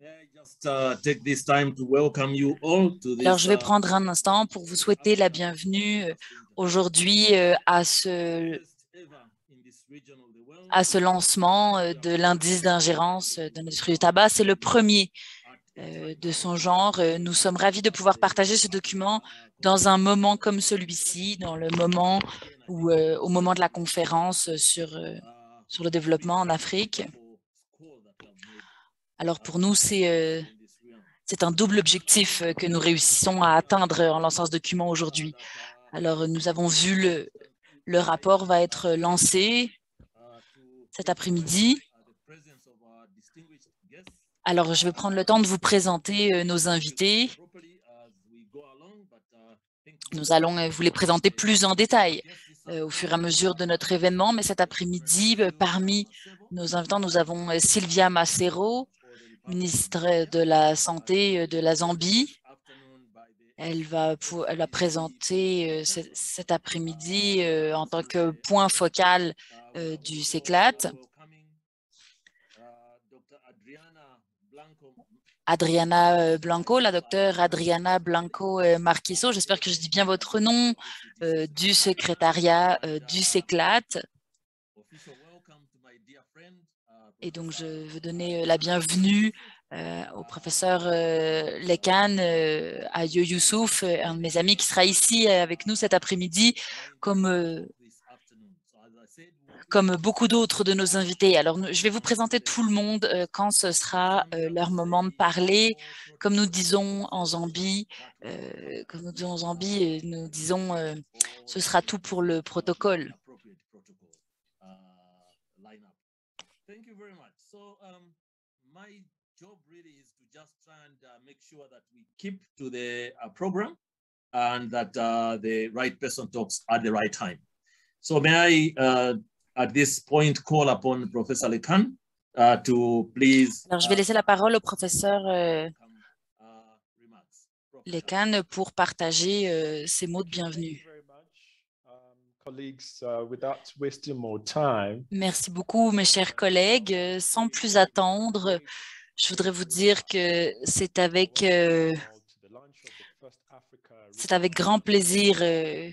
Alors, je vais prendre un instant pour vous souhaiter la bienvenue aujourd'hui à ce lancement de l'indice d'ingérence de l'industrie du tabac. C'est le premier de son genre. Nous sommes ravis de pouvoir partager ce document dans un moment comme celui-ci, dans le moment où, au moment de la conférence sur le développement en Afrique. Alors, pour nous, c'est un double objectif que nous réussissons à atteindre en lançant ce document aujourd'hui. Alors, nous avons vu le rapport va être lancé cet après-midi. Alors, je vais prendre le temps de vous présenter nos invités. Nous allons vous les présenter plus en détail au fur et à mesure de notre événement. Mais cet après-midi, parmi nos invitants, nous avons Sylvia Macero, ministre de la Santé de la Zambie. Elle va présenter cet après-midi en tant que point focal du CECLAT. Adriana Blanco, la docteure Adriana Blanco Marquiso, j'espère que je dis bien votre nom, du secrétariat du CECLAT. Et donc, je veux donner la bienvenue au professeur Lekan Ayo Youssouf, un de mes amis qui sera ici avec nous cet après-midi, comme beaucoup d'autres de nos invités. Alors, je vais vous présenter tout le monde quand ce sera leur moment de parler. Comme nous disons en Zambie, nous disons ce sera tout pour le protocole. My job really is to just try and make sure that we keep to the program and that the right person talks at the right time. So may I, at this point, call upon Professor Lekan to please. Alors, je vais laisser la parole au professeur Lekan pour partager ses mots de bienvenue. Merci beaucoup, mes chers collègues. Sans plus attendre, je voudrais vous dire que c'est avec grand plaisir que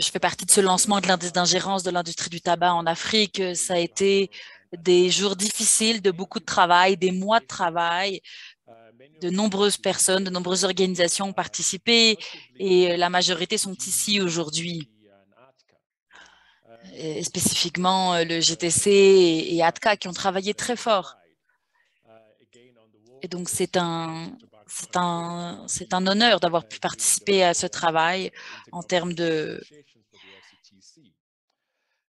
je fais partie de ce lancement de l'indice d'ingérence de l'industrie du tabac en Afrique. Ça a été des jours difficiles, de beaucoup de travail, des mois de travail. De nombreuses personnes, de nombreuses organisations ont participé et la majorité sont ici aujourd'hui. Et spécifiquement le GTC et ATCA qui ont travaillé très fort. Et donc, c'est un honneur d'avoir pu participer à ce travail en termes de...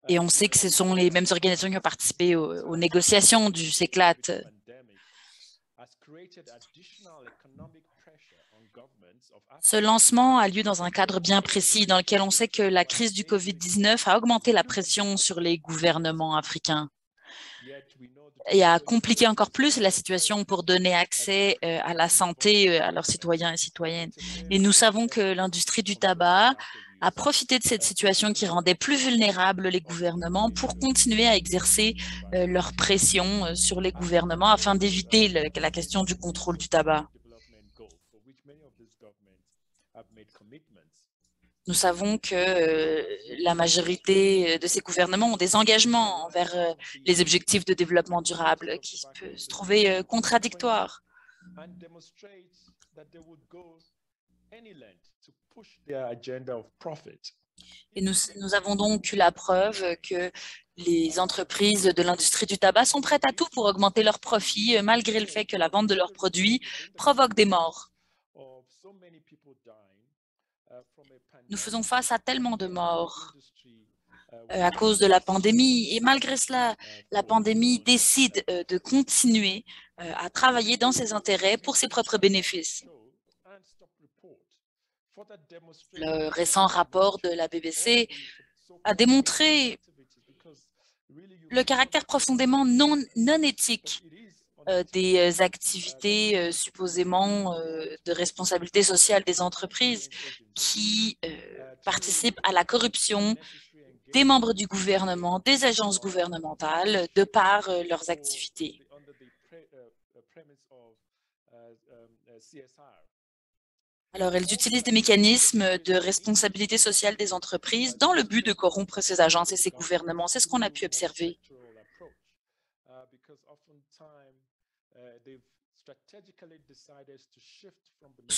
Et on sait que ce sont les mêmes organisations qui ont participé aux négociations du CECLAT. Ce lancement a lieu dans un cadre bien précis dans lequel on sait que la crise du COVID-19 a augmenté la pression sur les gouvernements africains et a compliqué encore plus la situation pour donner accès à la santé à leurs citoyens et citoyennes. Et nous savons que l'industrie du tabac a profité de cette situation qui rendait plus vulnérables les gouvernements pour continuer à exercer leur pression sur les gouvernements afin d'éviter la question du contrôle du tabac. Nous savons que la majorité de ces gouvernements ont des engagements envers les objectifs de développement durable qui peuvent se trouver contradictoires. Et nous avons donc eu la preuve que les entreprises de l'industrie du tabac sont prêtes à tout pour augmenter leurs profits, malgré le fait que la vente de leurs produits provoque des morts. Nous faisons face à tellement de morts à cause de la pandémie et malgré cela, la pandémie décide de continuer à travailler dans ses intérêts pour ses propres bénéfices. Le récent rapport de la BBC a démontré le caractère profondément non éthique des activités supposément de responsabilité sociale des entreprises qui participent à la corruption des membres du gouvernement, des agences gouvernementales, de par leurs activités. Alors, elles utilisent des mécanismes de responsabilité sociale des entreprises dans le but de corrompre ces agences et ces gouvernements. C'est ce qu'on a pu observer.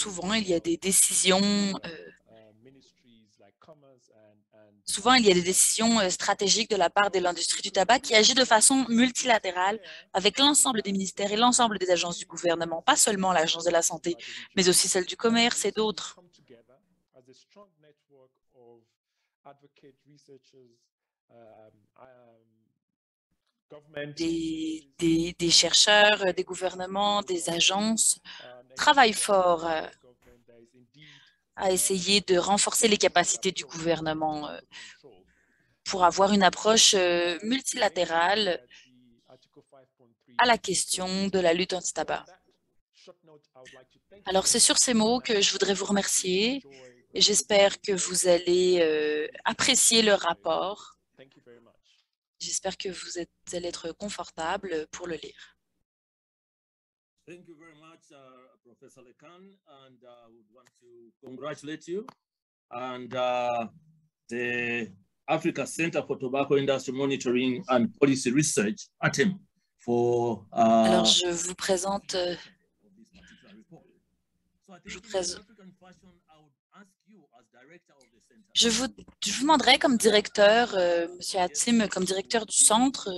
Souvent, il y a des décisions stratégiques de la part de l'industrie du tabac qui agit de façon multilatérale avec l'ensemble des ministères et l'ensemble des agences du gouvernement, pas seulement l'Agence de la santé, mais aussi celle du commerce et d'autres. Des chercheurs, des gouvernements, des agences travaillent fort à essayer de renforcer les capacités du gouvernement pour avoir une approche multilatérale à la question de la lutte anti-tabac. Alors, c'est sur ces mots que je voudrais vous remercier et j'espère que vous allez apprécier le rapport. J'espère que vous allez être confortable pour le lire. Thank you very much, Professor Lekan, and I would want to congratulate you and the Africa Center for Tobacco Industry Monitoring and Policy Research, ATEM, for. Alors, je vous présente. Je vous demanderai comme directeur, M. Hatim, comme directeur du centre,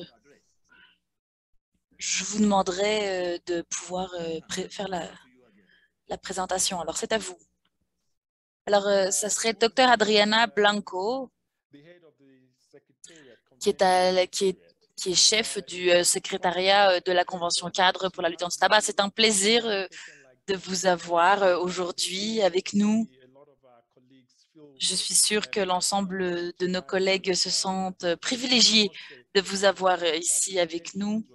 je vous demanderai de pouvoir faire la présentation. Alors, c'est à vous. Alors, ça serait Dr. Adriana Blanco, qui est chef du secrétariat de la Convention cadre pour la lutte anti-tabac. C'est un plaisir de vous avoir aujourd'hui avec nous. Je suis sûre que l'ensemble de nos collègues se sentent privilégiés de vous avoir ici avec nous.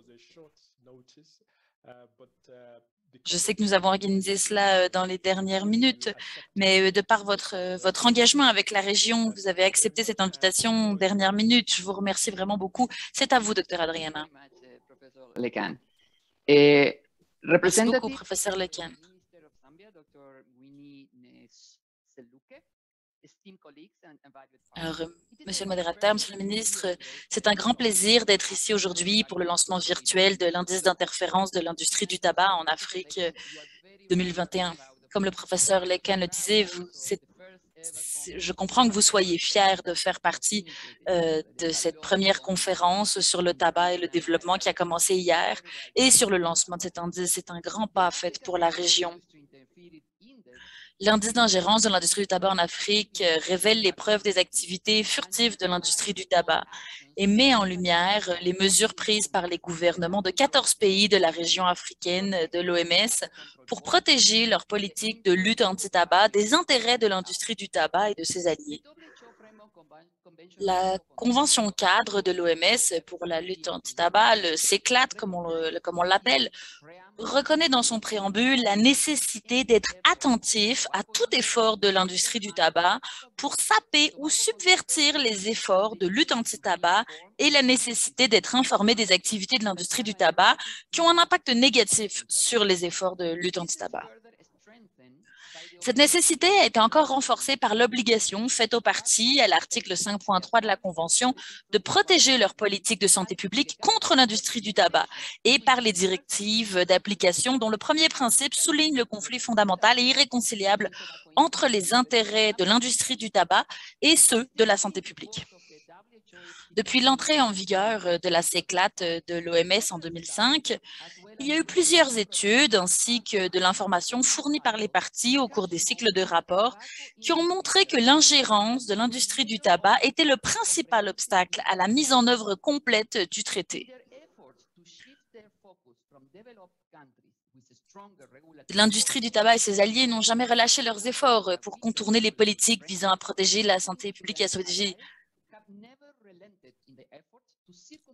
Je sais que nous avons organisé cela dans les dernières minutes, mais de par votre engagement avec la région, vous avez accepté cette invitation dernière minute. Je vous remercie vraiment beaucoup. C'est à vous, Dr. Adriana. Merci beaucoup, professeur Lekan. Alors, Monsieur le modérateur, Monsieur le ministre, c'est un grand plaisir d'être ici aujourd'hui pour le lancement virtuel de l'indice d'interférence de l'industrie du tabac en Afrique 2021. Comme le professeur Lekan le disait, je comprends que vous soyez fiers de faire partie de cette première conférence sur le tabac et le développement qui a commencé hier et sur le lancement de cet indice. C'est un grand pas fait pour la région. L'indice d'ingérence de l'industrie du tabac en Afrique révèle les preuves des activités furtives de l'industrie du tabac et met en lumière les mesures prises par les gouvernements de 14 pays de la région africaine de l'OMS pour protéger leur politique de lutte anti-tabac des intérêts de l'industrie du tabac et de ses alliés. La Convention cadre de l'OMS pour la lutte anti-tabac, le CECLAT comme on l'appelle, reconnaît dans son préambule la nécessité d'être attentif à tout effort de l'industrie du tabac pour saper ou subvertir les efforts de lutte anti-tabac et la nécessité d'être informé des activités de l'industrie du tabac qui ont un impact négatif sur les efforts de lutte anti-tabac. Cette nécessité a été encore renforcée par l'obligation faite aux parties à l'article 5.3 de la Convention de protéger leur politique de santé publique contre l'industrie du tabac et par les directives d'application dont le premier principe souligne le conflit fondamental et irréconciliable entre les intérêts de l'industrie du tabac et ceux de la santé publique. Depuis l'entrée en vigueur de la CECLAT de l'OMS en 2005, il y a eu plusieurs études ainsi que de l'information fournie par les parties au cours des cycles de rapports qui ont montré que l'ingérence de l'industrie du tabac était le principal obstacle à la mise en œuvre complète du traité. L'industrie du tabac et ses alliés n'ont jamais relâché leurs efforts pour contourner les politiques visant à protéger la santé publique et à sauver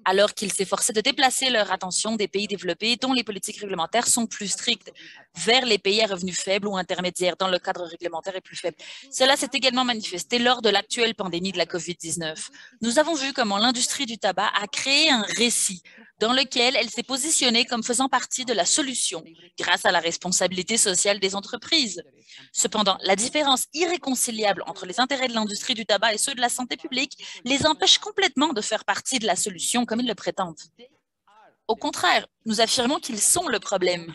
alors qu'ils s'efforçaient de déplacer leur attention des pays développés dont les politiques réglementaires sont plus strictes vers les pays à revenus faibles ou intermédiaires dont le cadre réglementaire est plus faible. Cela s'est également manifesté lors de l'actuelle pandémie de la COVID-19. Nous avons vu comment l'industrie du tabac a créé un récit dans lequel elle s'est positionnée comme faisant partie de la solution grâce à la responsabilité sociale des entreprises. Cependant, la différence irréconciliable entre les intérêts de l'industrie du tabac et ceux de la santé publique les empêche complètement de faire partie de la solution comme ils le prétendent. Au contraire, nous affirmons qu'ils sont le problème.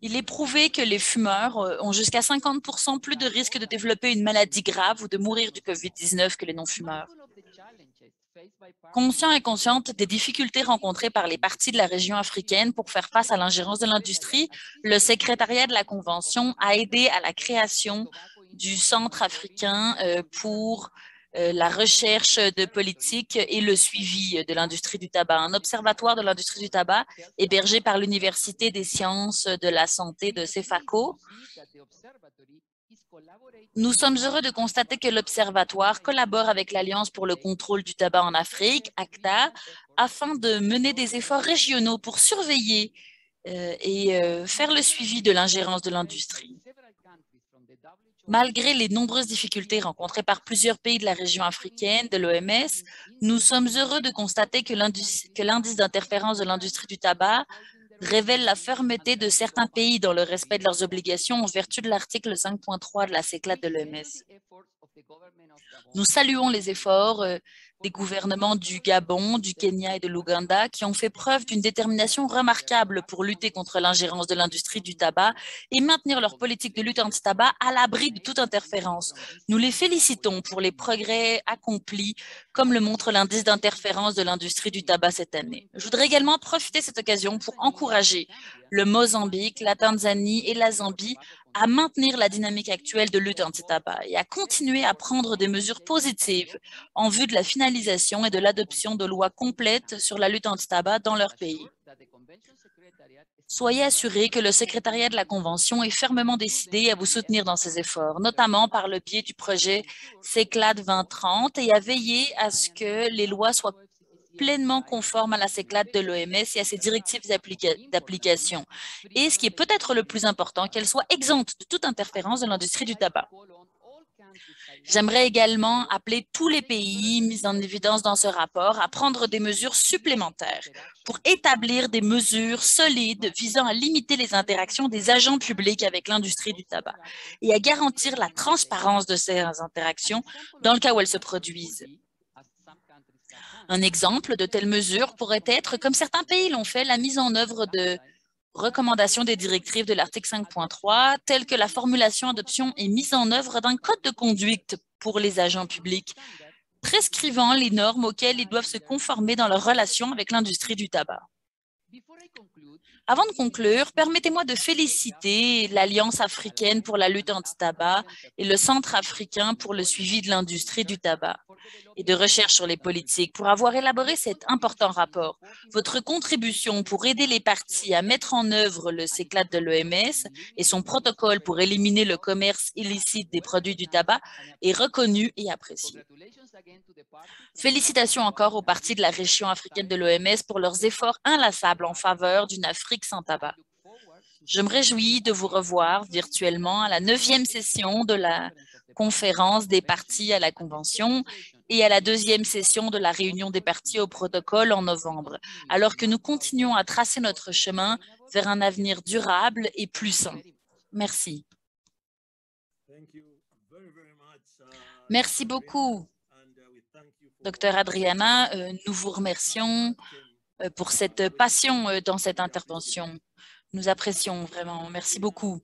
Il est prouvé que les fumeurs ont jusqu'à 50% plus de risques de développer une maladie grave ou de mourir du COVID-19 que les non-fumeurs. Conscient et consciente des difficultés rencontrées par les partis de la région africaine pour faire face à l'ingérence de l'industrie, le secrétariat de la Convention a aidé à la création du Centre africain pour la recherche de politique et le suivi de l'industrie du tabac, un observatoire de l'industrie du tabac hébergé par l'Université des sciences de la santé de CEFACO. Nous sommes heureux de constater que l'Observatoire collabore avec l'Alliance pour le contrôle du tabac en Afrique, ACTA, afin de mener des efforts régionaux pour surveiller et faire le suivi de l'ingérence de l'industrie. Malgré les nombreuses difficultés rencontrées par plusieurs pays de la région africaine, de l'OMS, nous sommes heureux de constater que l'indice d'interférence de l'industrie du tabac révèle la fermeté de certains pays dans le respect de leurs obligations en vertu de l'article 5.3 de la CECLAT de l'OMS. Nous saluons les efforts des gouvernements du Gabon, du Kenya et de l'Ouganda qui ont fait preuve d'une détermination remarquable pour lutter contre l'ingérence de l'industrie du tabac et maintenir leur politique de lutte anti-tabac à l'abri de toute interférence. Nous les félicitons pour les progrès accomplis, comme le montre l'indice d'interférence de l'industrie du tabac cette année. Je voudrais également profiter de cette occasion pour encourager le Mozambique, la Tanzanie et la Zambie à maintenir la dynamique actuelle de lutte anti-tabac et à continuer à prendre des mesures positives en vue de la finalisation et de l'adoption de lois complètes sur la lutte anti-tabac dans leur pays. Soyez assurés que le secrétariat de la Convention est fermement décidé à vous soutenir dans ces efforts, notamment par le biais du projet CECLAT 2030 et à veiller à ce que les lois soient pleinement conforme à la CECLAT de l'OMS et à ses directives d'application. Et ce qui est peut-être le plus important, qu'elles soient exemptes de toute interférence de l'industrie du tabac. J'aimerais également appeler tous les pays mis en évidence dans ce rapport à prendre des mesures supplémentaires pour établir des mesures solides visant à limiter les interactions des agents publics avec l'industrie du tabac et à garantir la transparence de ces interactions dans le cas où elles se produisent. Un exemple de telles mesures pourrait être, comme certains pays l'ont fait, la mise en œuvre de recommandations des directives de l'article 5.3, telles que la formulation, adoption et mise en œuvre d'un code de conduite pour les agents publics, prescrivant les normes auxquelles ils doivent se conformer dans leur relation avec l'industrie du tabac. Avant de conclure, permettez-moi de féliciter l'Alliance africaine pour la lutte anti-tabac et le Centre africain pour le suivi de l'industrie du tabac et de recherche sur les politiques pour avoir élaboré cet important rapport. Votre contribution pour aider les parties à mettre en œuvre le CECLAT de l'OMS et son protocole pour éliminer le commerce illicite des produits du tabac est reconnue et appréciée. Félicitations encore aux parties de la région africaine de l'OMS pour leurs efforts inlassables en faveur d'une Afrique sans tabac. Je me réjouis de vous revoir virtuellement à la 9e session de la conférence des parties à la Convention et à la 2e session de la réunion des parties au protocole en novembre, alors que nous continuons à tracer notre chemin vers un avenir durable et plus sain. Merci. Merci beaucoup, Dr. Adriana. Nous vous remercions pour cette passion dans cette intervention. Nous apprécions vraiment. Merci beaucoup.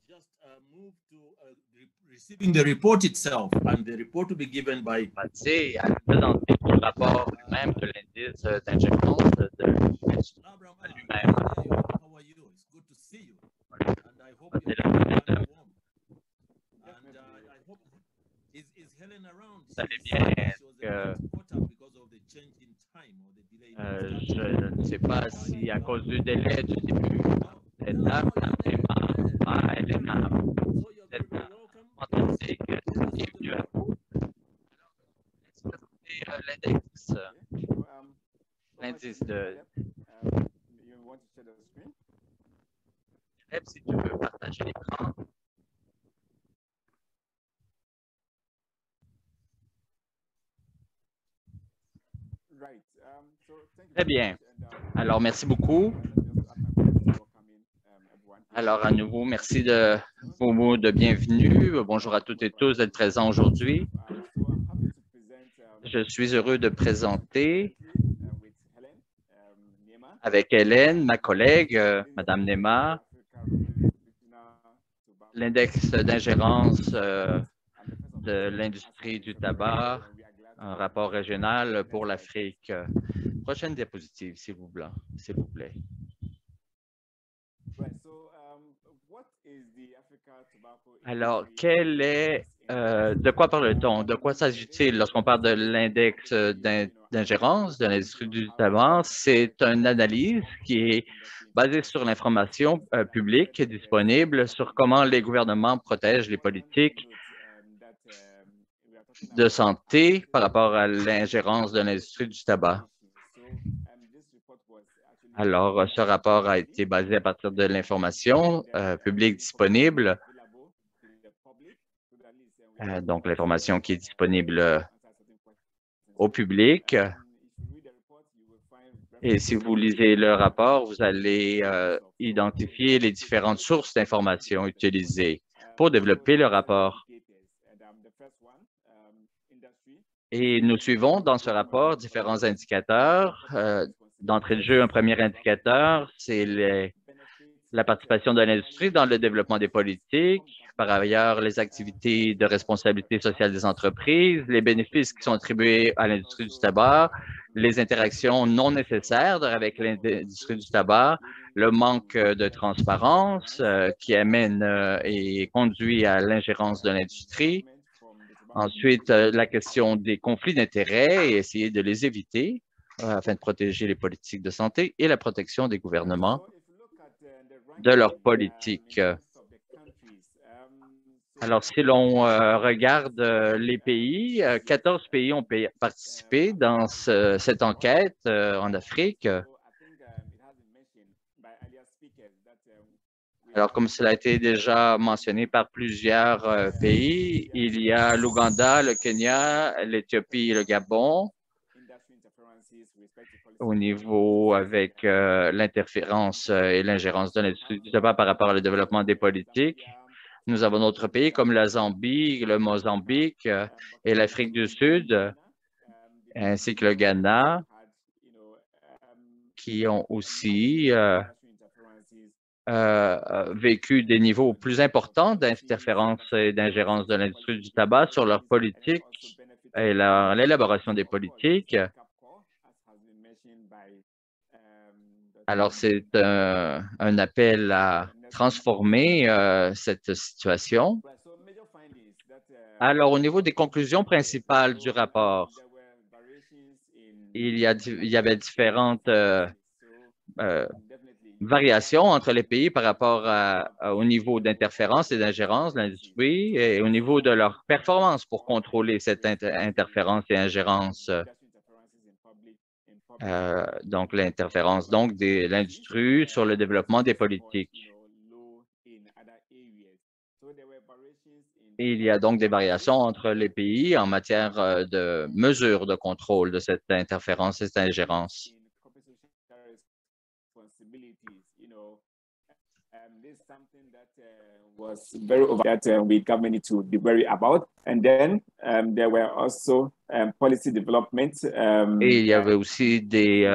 Receiving the report itself, and the report will be given by passer à présenter le rapport lui-même de l'indice d'ingérence de lui-même. How are you? It's good to see you. And I hope C'est you're la warm. And I hope is Helen around? Vous allez bien? Je ne sais pas si à cause du délai du début d'étape, vraiment, elle est là. Vous êtes fantastique. Bienvenue à vous. Est-ce que vous avez l'indice de... Si tu veux partager l'écran. Très bien. Alors, merci beaucoup. Alors, à nouveau, merci de vos mots de bienvenue. Bonjour à toutes et tous d'être présents aujourd'hui. Je suis heureux de présenter avec Hélène, ma collègue, Madame Nema, l'index d'ingérence de l'industrie du tabac, un rapport régional pour l'Afrique. Prochaine diapositive, s'il vous plaît. Alors, de quoi parle-t-on? De quoi s'agit-il lorsqu'on parle de l'index d'ingérence de l'industrie du tabac? C'est une analyse qui est basée sur l'information publique disponible sur comment les gouvernements protègent les politiques de santé par rapport à l'ingérence de l'industrie du tabac. Alors, ce rapport a été basé à partir de l'information publique disponible, donc l'information qui est disponible au public. Et si vous lisez le rapport, vous allez identifier les différentes sources d'informations utilisées pour développer le rapport. Et nous suivons dans ce rapport différents indicateurs. D'entrée de jeu, un premier indicateur, c'est la participation de l'industrie dans le développement des politiques. Par ailleurs, les activités de responsabilité sociale des entreprises, les bénéfices qui sont attribués à l'industrie du tabac, les interactions non nécessaires avec l'industrie du tabac, le manque de transparence qui amène et conduit à l'ingérence de l'industrie. Ensuite, la question des conflits d'intérêts et essayer de les éviter afin de protéger les politiques de santé et la protection des gouvernements de leurs politiques. Alors, si l'on regarde les pays, 14 pays ont participé dans cette enquête en Afrique. Alors, comme cela a été déjà mentionné par plusieurs pays, il y a l'Ouganda, le Kenya, l'Éthiopie et le Gabon au niveau avec l'interférence et l'ingérence de l'industrie du tabac par rapport au développement des politiques. Nous avons d'autres pays comme la Zambie, le Mozambique et l'Afrique du Sud, ainsi que le Ghana, qui ont aussi vécu des niveaux plus importants d'interférence et d'ingérence de l'industrie du tabac sur leur politique et l'élaboration des politiques. Alors, c'est un appel à transformer cette situation. Alors, au niveau des conclusions principales du rapport, il y avait différentes variations entre les pays par rapport au niveau d'interférence et d'ingérence de l'industrie et au niveau de leur performance pour contrôler cette interférence et ingérence. Donc, l'interférence de l'industrie sur le développement des politiques. Et il y a donc des variations entre les pays en matière de mesures de contrôle de cette interférence et cette ingérence. Was very over that we government need to be worried about. And then there were also policy development. Et il y avait aussi des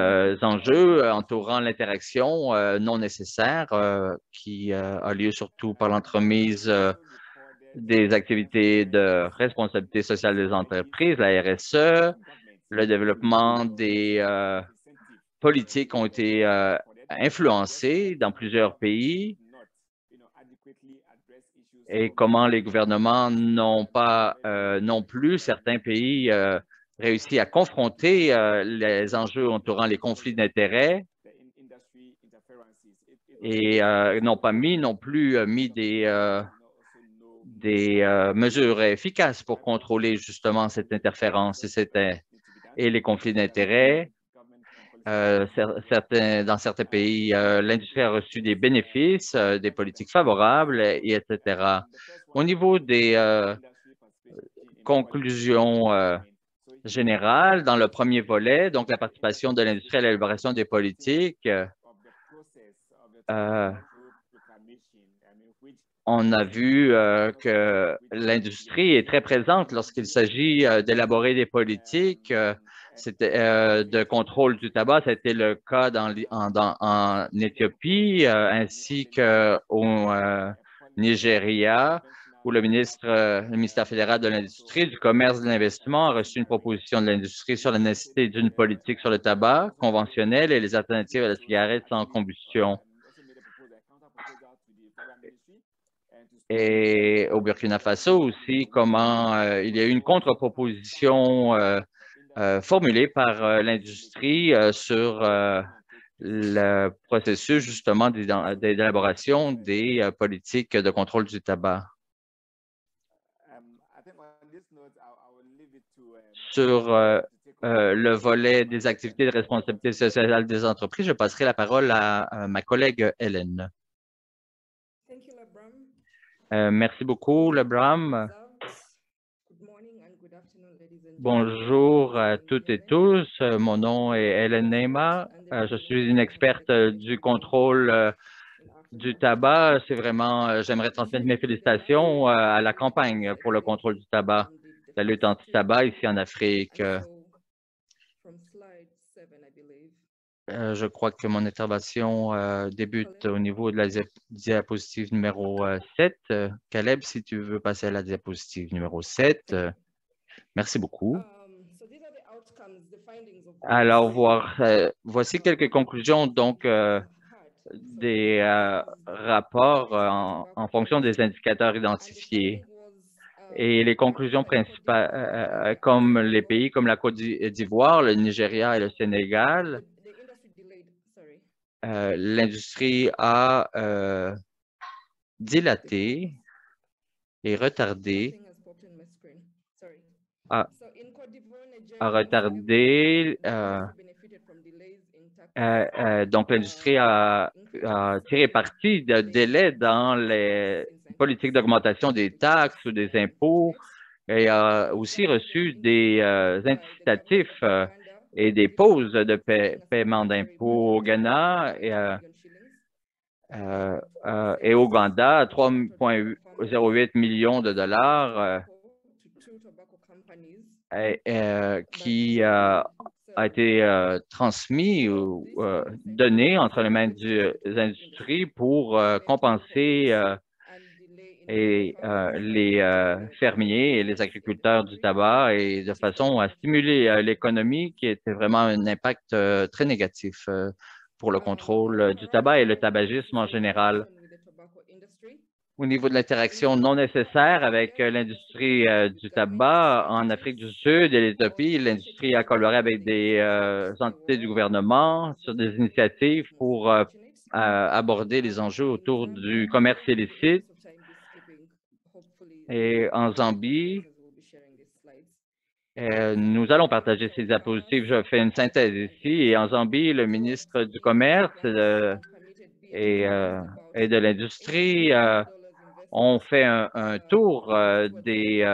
enjeux entourant l'interaction non nécessaire qui a lieu surtout par l'entremise des activités de responsabilité sociale des entreprises, la RSE, le développement des politiques ont été influencées dans plusieurs pays et comment les gouvernements n'ont pas non plus, certains pays, réussi à confronter les enjeux entourant les conflits d'intérêts et n'ont pas non plus mis des mesures efficaces pour contrôler justement cette interférence et les conflits d'intérêts. Dans certains pays, l'industrie a reçu des bénéfices, des politiques favorables, etc. Au niveau des conclusions générale dans le premier volet, donc la participation de l'industrie à l'élaboration des politiques. On a vu que l'industrie est très présente lorsqu'il s'agit d'élaborer des politiques de contrôle du tabac. Ça a été le cas en Éthiopie ainsi qu'au Nigeria, où le ministère fédéral de l'Industrie, du Commerce et de l'Investissement a reçu une proposition de l'industrie sur la nécessité d'une politique sur le tabac conventionnel et les alternatives à la cigarette sans combustion. Et au Burkina Faso aussi, comment il y a eu une contre-proposition formulée par l'industrie sur le processus justement d'élaboration des politiques de contrôle du tabac. Sur le volet des activités de responsabilité sociale des entreprises, je passerai la parole à ma collègue Hélène. Merci beaucoup, Lebram. Bonjour à toutes et tous. Mon nom est Hélène Neima. Je suis une experte du contrôle du tabac. C'est vraiment, j'aimerais transmettre mes félicitations à la campagne pour le contrôle du tabac, la lutte anti-tabac ici en Afrique. Je crois que mon intervention débute au niveau de la diapositive numéro 7. Caleb, si tu veux passer à la diapositive numéro 7. Merci beaucoup. Alors, voici quelques conclusions donc des rapports en fonction des indicateurs identifiés. Et les conclusions principales, comme les pays comme la Côte d'Ivoire, le Nigeria et le Sénégal, l'industrie a dilaté et retardé, donc l'industrie a tiré parti de délais dans les politiques d'augmentation des taxes ou des impôts et a aussi reçu des incitatifs et des pauses de paiement d'impôts au Ghana et au Ouganda, 3,08 millions de dollars qui a été transmis ou donné entre les mains des industries pour compenser les fermiers et les agriculteurs du tabac et de façon à stimuler l'économie qui était vraiment un impact très négatif pour le contrôle du tabac et le tabagisme en général. Au niveau de l'interaction non nécessaire avec l'industrie du tabac en Afrique du Sud et l'Éthiopie, l'industrie a collaboré avec des entités du gouvernement sur des initiatives pour aborder les enjeux autour du commerce illicite. Et en Zambie, nous allons partager ces diapositives. Je fais une synthèse ici. Et en Zambie, le ministre du Commerce et de l'Industrie ont fait un tour des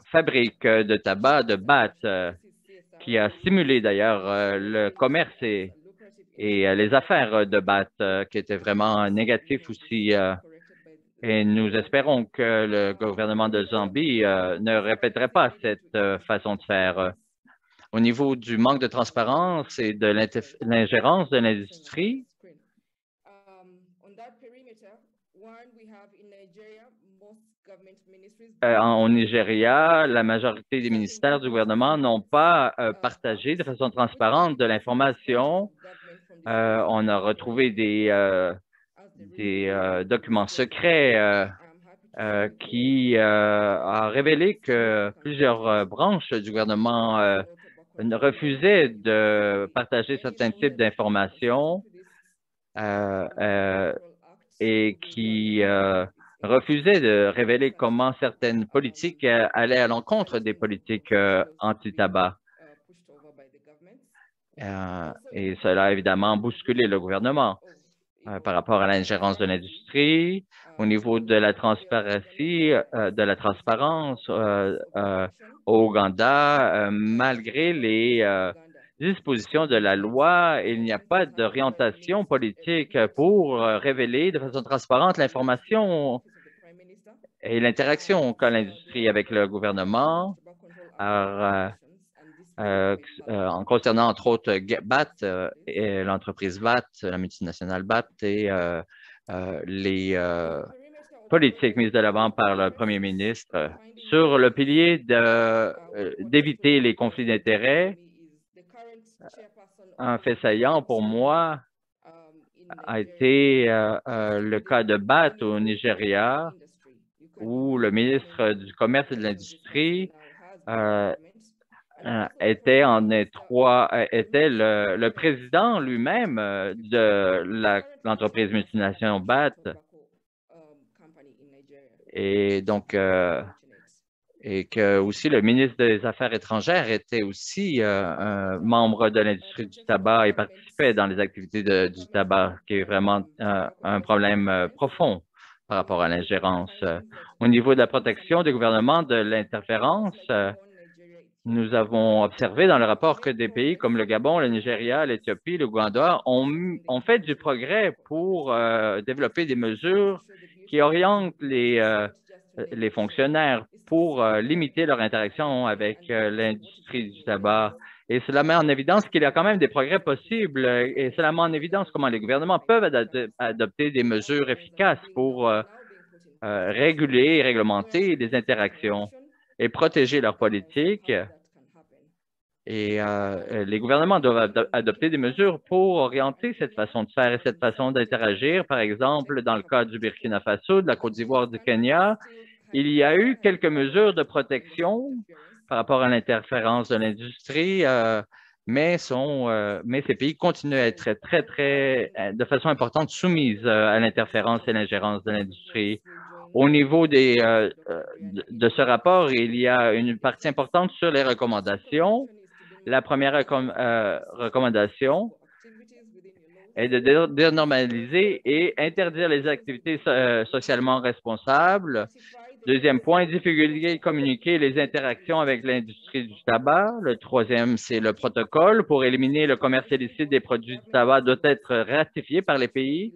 fabriques de tabac de BAT qui a stimulé d'ailleurs le commerce et les affaires de BAT qui étaient vraiment négatifs aussi. Et nous espérons que le gouvernement de Zambie ne répéterait pas cette façon de faire. Au niveau du manque de transparence et de l'ingérence de l'industrie, au Nigeria, la majorité des ministères du gouvernement n'ont pas partagé de façon transparente de l'information. On a retrouvé des documents secrets qui a révélé que plusieurs branches du gouvernement refusaient de partager certains types d'informations et qui refusaient de révéler comment certaines politiques allaient à l'encontre des politiques anti-tabac. Et cela a évidemment bousculé le gouvernement. par rapport à l'ingérence de l'industrie, au niveau de la transparence au Ouganda, malgré les dispositions de la loi, il n'y a pas d'orientation politique pour révéler de façon transparente l'information et l'interaction qu'a l'industrie avec le gouvernement. Alors, en concernant entre autres BAT, et l'entreprise BAT, la multinationale BAT et les politiques mises de l'avant par le premier ministre sur le pilier d'éviter les conflits d'intérêts. Un fait saillant pour moi a été le cas de BAT au Nigeria, où le ministre du Commerce et de l'Industrie était le président lui-même de l'entreprise multinationale BAT. Et donc, et que aussi le ministre des Affaires étrangères était aussi un membre de l'industrie du tabac et participait dans les activités du tabac, qui est vraiment un problème profond par rapport à l'ingérence. Au niveau de la protection des gouvernements de l'interférence, nous avons observé dans le rapport que des pays comme le Gabon, le Nigeria, l'Éthiopie, l'Ouganda ont fait du progrès pour développer des mesures qui orientent les fonctionnaires pour limiter leur interaction avec l'industrie du tabac. Et cela met en évidence qu'il y a quand même des progrès possibles et cela met en évidence comment les gouvernements peuvent adopter des mesures efficaces pour réguler et réglementer les interactions et protéger leurs politiques. Et les gouvernements doivent adopter des mesures pour orienter cette façon de faire et cette façon d'interagir. Par exemple, dans le cas du Burkina Faso, de la Côte d'Ivoire, du Kenya, il y a eu quelques mesures de protection par rapport à l'interférence de l'industrie, mais ces pays continuent à être de façon importante, soumises à l'interférence et l'ingérence de l'industrie. Au niveau de ce rapport, il y a une partie importante sur les recommandations. La première recommandation est de dénormaliser et interdire les activités socialement responsables. Deuxième point, divulguer et communiquer les interactions avec l'industrie du tabac. Le troisième, c'est le protocole pour éliminer le commerce illicite des produits du tabac doit être ratifié par les pays.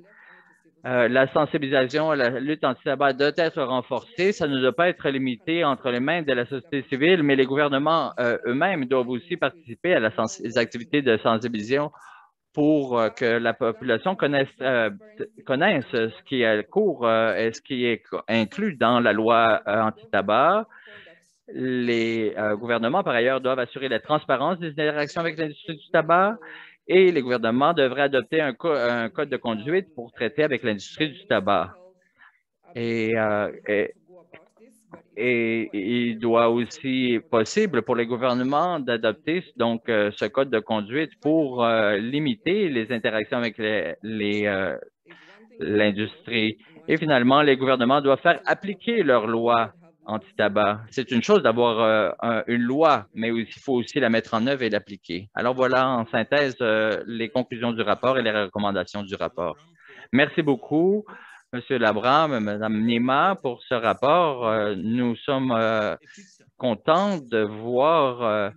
La sensibilisation à la lutte anti-tabac doit être renforcée. Ça ne doit pas être limité entre les mains de la société civile, mais les gouvernements eux-mêmes doivent aussi participer à les activités de sensibilisation pour que la population connaisse ce qui est court et ce qui est inclus dans la loi anti-tabac. Les gouvernements, par ailleurs, doivent assurer la transparence des interactions avec l'industrie du tabac et les gouvernements devraient adopter un code de conduite pour traiter avec l'industrie du tabac. Et il doit aussi être possible pour les gouvernements d'adopter donc ce code de conduite pour limiter les interactions avec l'industrie. Et finalement, les gouvernements doivent faire appliquer leurs lois anti-tabac. C'est une chose d'avoir une loi, mais il faut aussi la mettre en œuvre et l'appliquer. Alors voilà, en synthèse, les conclusions du rapport et les recommandations du rapport. Merci beaucoup, M. Labram, Mme Nima, pour ce rapport. Nous sommes contents de voir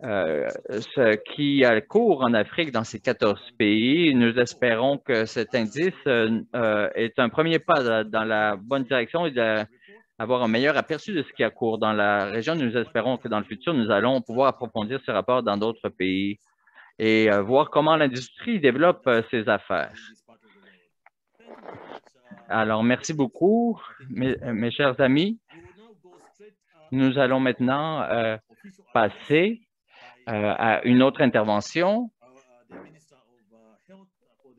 ce qui court en Afrique dans ces 14 pays. Nous espérons que cet indice est un premier pas dans la bonne direction et d'avoir un meilleur aperçu de ce qui court dans la région. Nous espérons que dans le futur, nous allons pouvoir approfondir ce rapport dans d'autres pays et voir comment l'industrie développe ses affaires. Alors, merci beaucoup, mes chers amis. Nous allons maintenant passer à une autre intervention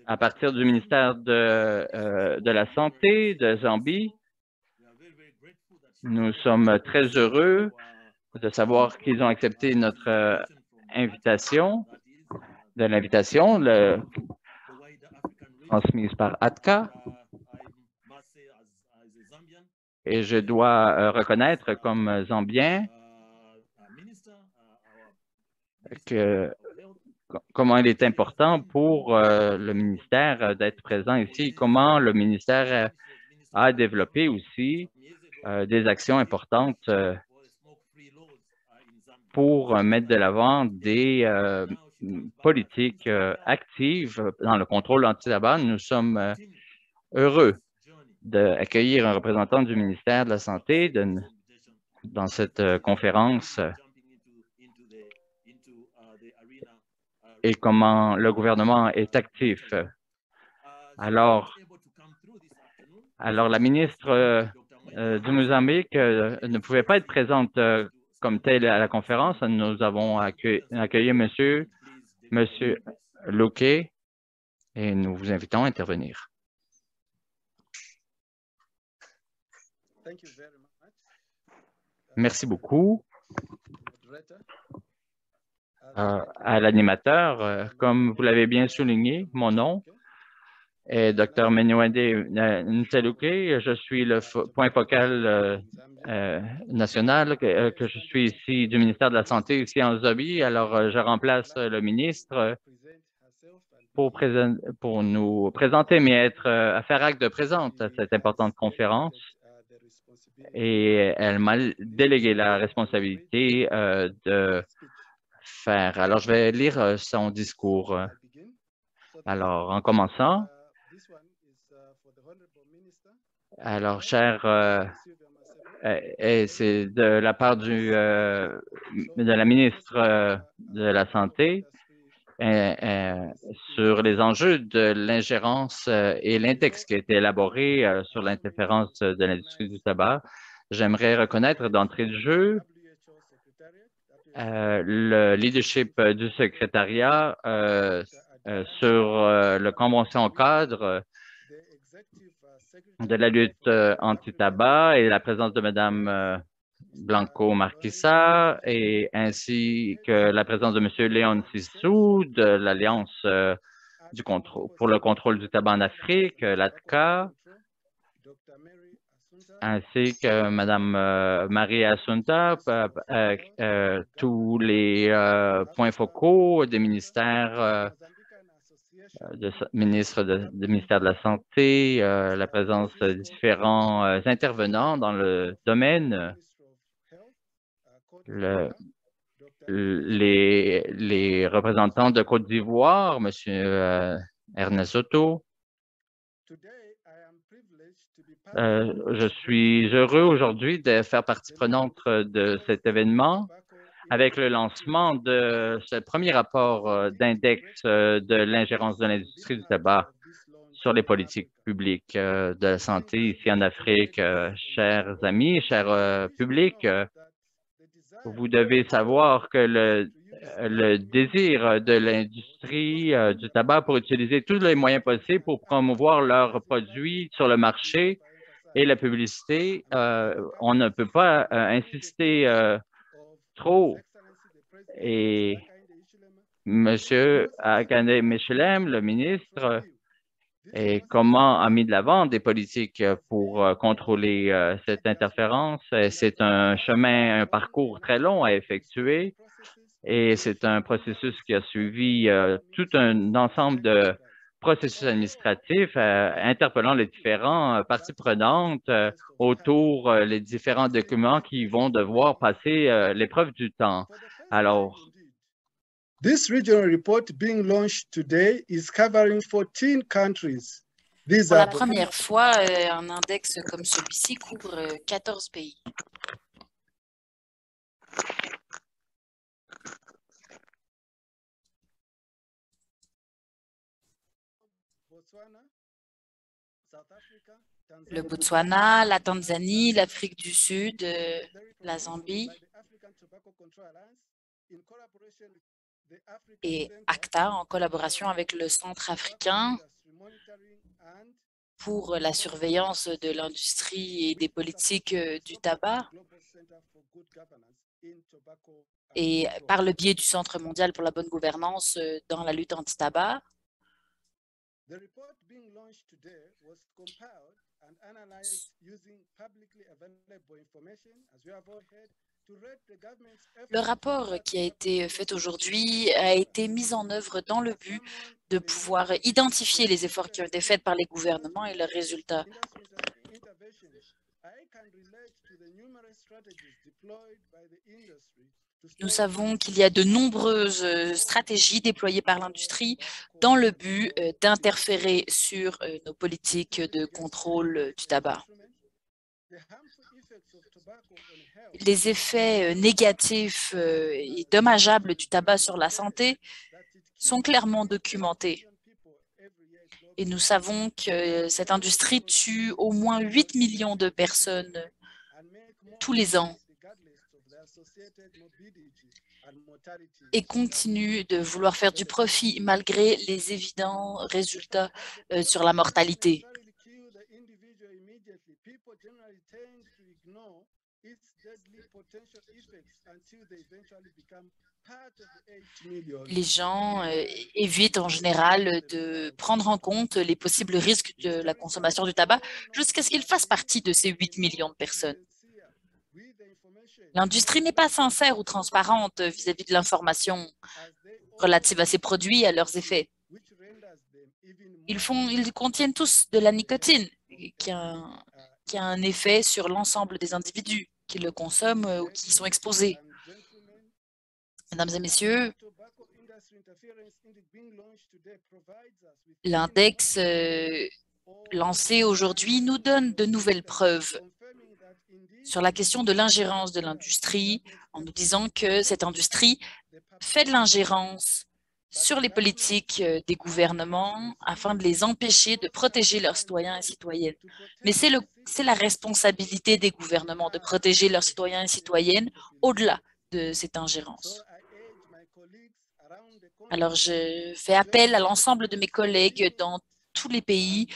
à partir du ministère de la Santé de Zambie. Nous sommes très heureux de savoir qu'ils ont accepté notre invitation, transmise par ATCA. Et je dois reconnaître comme Zambien que comment il est important pour le ministère d'être présent ici, comment le ministère a développé aussi des actions importantes pour mettre de l'avant des politiques actives dans le contrôle anti-tabac. Nous sommes heureux d'accueillir un représentant du ministère de la Santé dans cette conférence et comment le gouvernement est actif. Alors la ministre du Mozambique ne pouvait pas être présente comme telle à la conférence. Nous avons accueilli Monsieur Luque et nous vous invitons à intervenir. Merci beaucoup à l'animateur. Comme vous l'avez bien souligné, mon nom est Dr. Menuende Nteluke. Je suis le point focal national que je suis ici du ministère de la Santé ici en Zambie. Alors, je remplace le ministre pour nous présenter, mais à faire acte de présente à cette importante conférence. Et elle m'a délégué la responsabilité de faire. Alors, je vais lire son discours. Alors, en commençant, alors, et c'est de la part de la ministre de la Santé sur les enjeux de l'ingérence et l'index qui a été élaboré sur l'interférence de l'industrie du tabac. J'aimerais reconnaître d'entrée de jeu le leadership du secrétariat sur la convention cadre de la lutte anti-tabac et la présence de Mme Blanco Marquissa et ainsi que la présence de M. Léon Sissou de l'Alliance pour le contrôle du tabac en Afrique, l'ATCA, ainsi que Mme Marie Assunta, tous les points focaux des ministères ministre du ministère de la Santé, la présence de différents intervenants dans le domaine, les représentants de Côte d'Ivoire, M. Ernest Soto. Je suis heureux aujourd'hui de faire partie prenante de cet événement avec le lancement de ce premier rapport d'index de l'ingérence de l'industrie du tabac sur les politiques publiques de la santé ici en Afrique. Chers amis, chers publics, vous devez savoir que le désir de l'industrie du tabac pour utiliser tous les moyens possibles pour promouvoir leurs produits sur le marché et la publicité, on ne peut pas insister trop. Et M. Akande Michelem, le ministre, et comment a mis de l'avant des politiques pour contrôler cette interférence. C'est un chemin, un parcours très long à effectuer et c'est un processus qui a suivi tout un ensemble de processus administratifs interpellant les différentes parties prenantes autour les différents documents qui vont devoir passer l'épreuve du temps. Alors, this regional report being launched today is covering 14 countries. Pour la première fois, un index comme celui-ci couvre 14 pays. Le Botswana, la Tanzanie, l'Afrique du Sud, la Zambie et ACTA en collaboration avec le Centre africain pour la surveillance de l'industrie et des politiques du tabac et par le biais du Centre mondial pour la bonne gouvernance dans la lutte anti-tabac. Le rapport qui a été fait aujourd'hui a été mis en œuvre dans le but de pouvoir identifier les efforts qui ont été faits par les gouvernements et leurs résultats. Nous savons qu'il y a de nombreuses stratégies déployées par l'industrie dans le but d'interférer sur nos politiques de contrôle du tabac. Les effets négatifs et dommageables du tabac sur la santé sont clairement documentés. Et nous savons que cette industrie tue au moins 8 millions de personnes tous les ans et continue de vouloir faire du profit malgré les évidents résultats sur la mortalité. Les gens évitent en général de prendre en compte les possibles risques de la consommation du tabac jusqu'à ce qu'ils fassent partie de ces 8 millions de personnes. L'industrie n'est pas sincère ou transparente vis-à-vis de l'information relative à ces produits et à leurs effets. Ils contiennent tous de la nicotine, qui a un effet sur l'ensemble des individus qui le consomment ou qui y sont exposés. Mesdames et messieurs, l'index lancé aujourd'hui nous donne de nouvelles preuves sur la question de l'ingérence de l'industrie, en nous disant que cette industrie fait de l'ingérence sur les politiques des gouvernements afin de les empêcher de protéger leurs citoyens et citoyennes. Mais c'est la responsabilité des gouvernements de protéger leurs citoyens et citoyennes au-delà de cette ingérence. Alors, je fais appel à l'ensemble de mes collègues dans tous les pays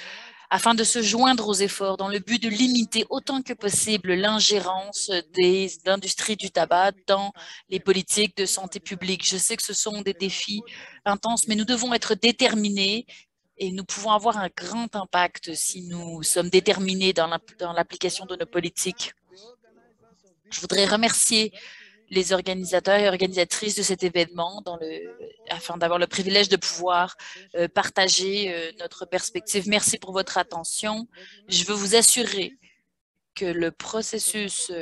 afin de se joindre aux efforts dans le but de limiter autant que possible l'ingérence de l'industrie du tabac dans les politiques de santé publique. Je sais que ce sont des défis intenses, mais nous devons être déterminés et nous pouvons avoir un grand impact si nous sommes déterminés dans l'application de nos politiques. Je voudrais remercier les organisateurs et organisatrices de cet événement afin d'avoir le privilège de pouvoir partager notre perspective. Merci pour votre attention. Je veux vous assurer que le processus,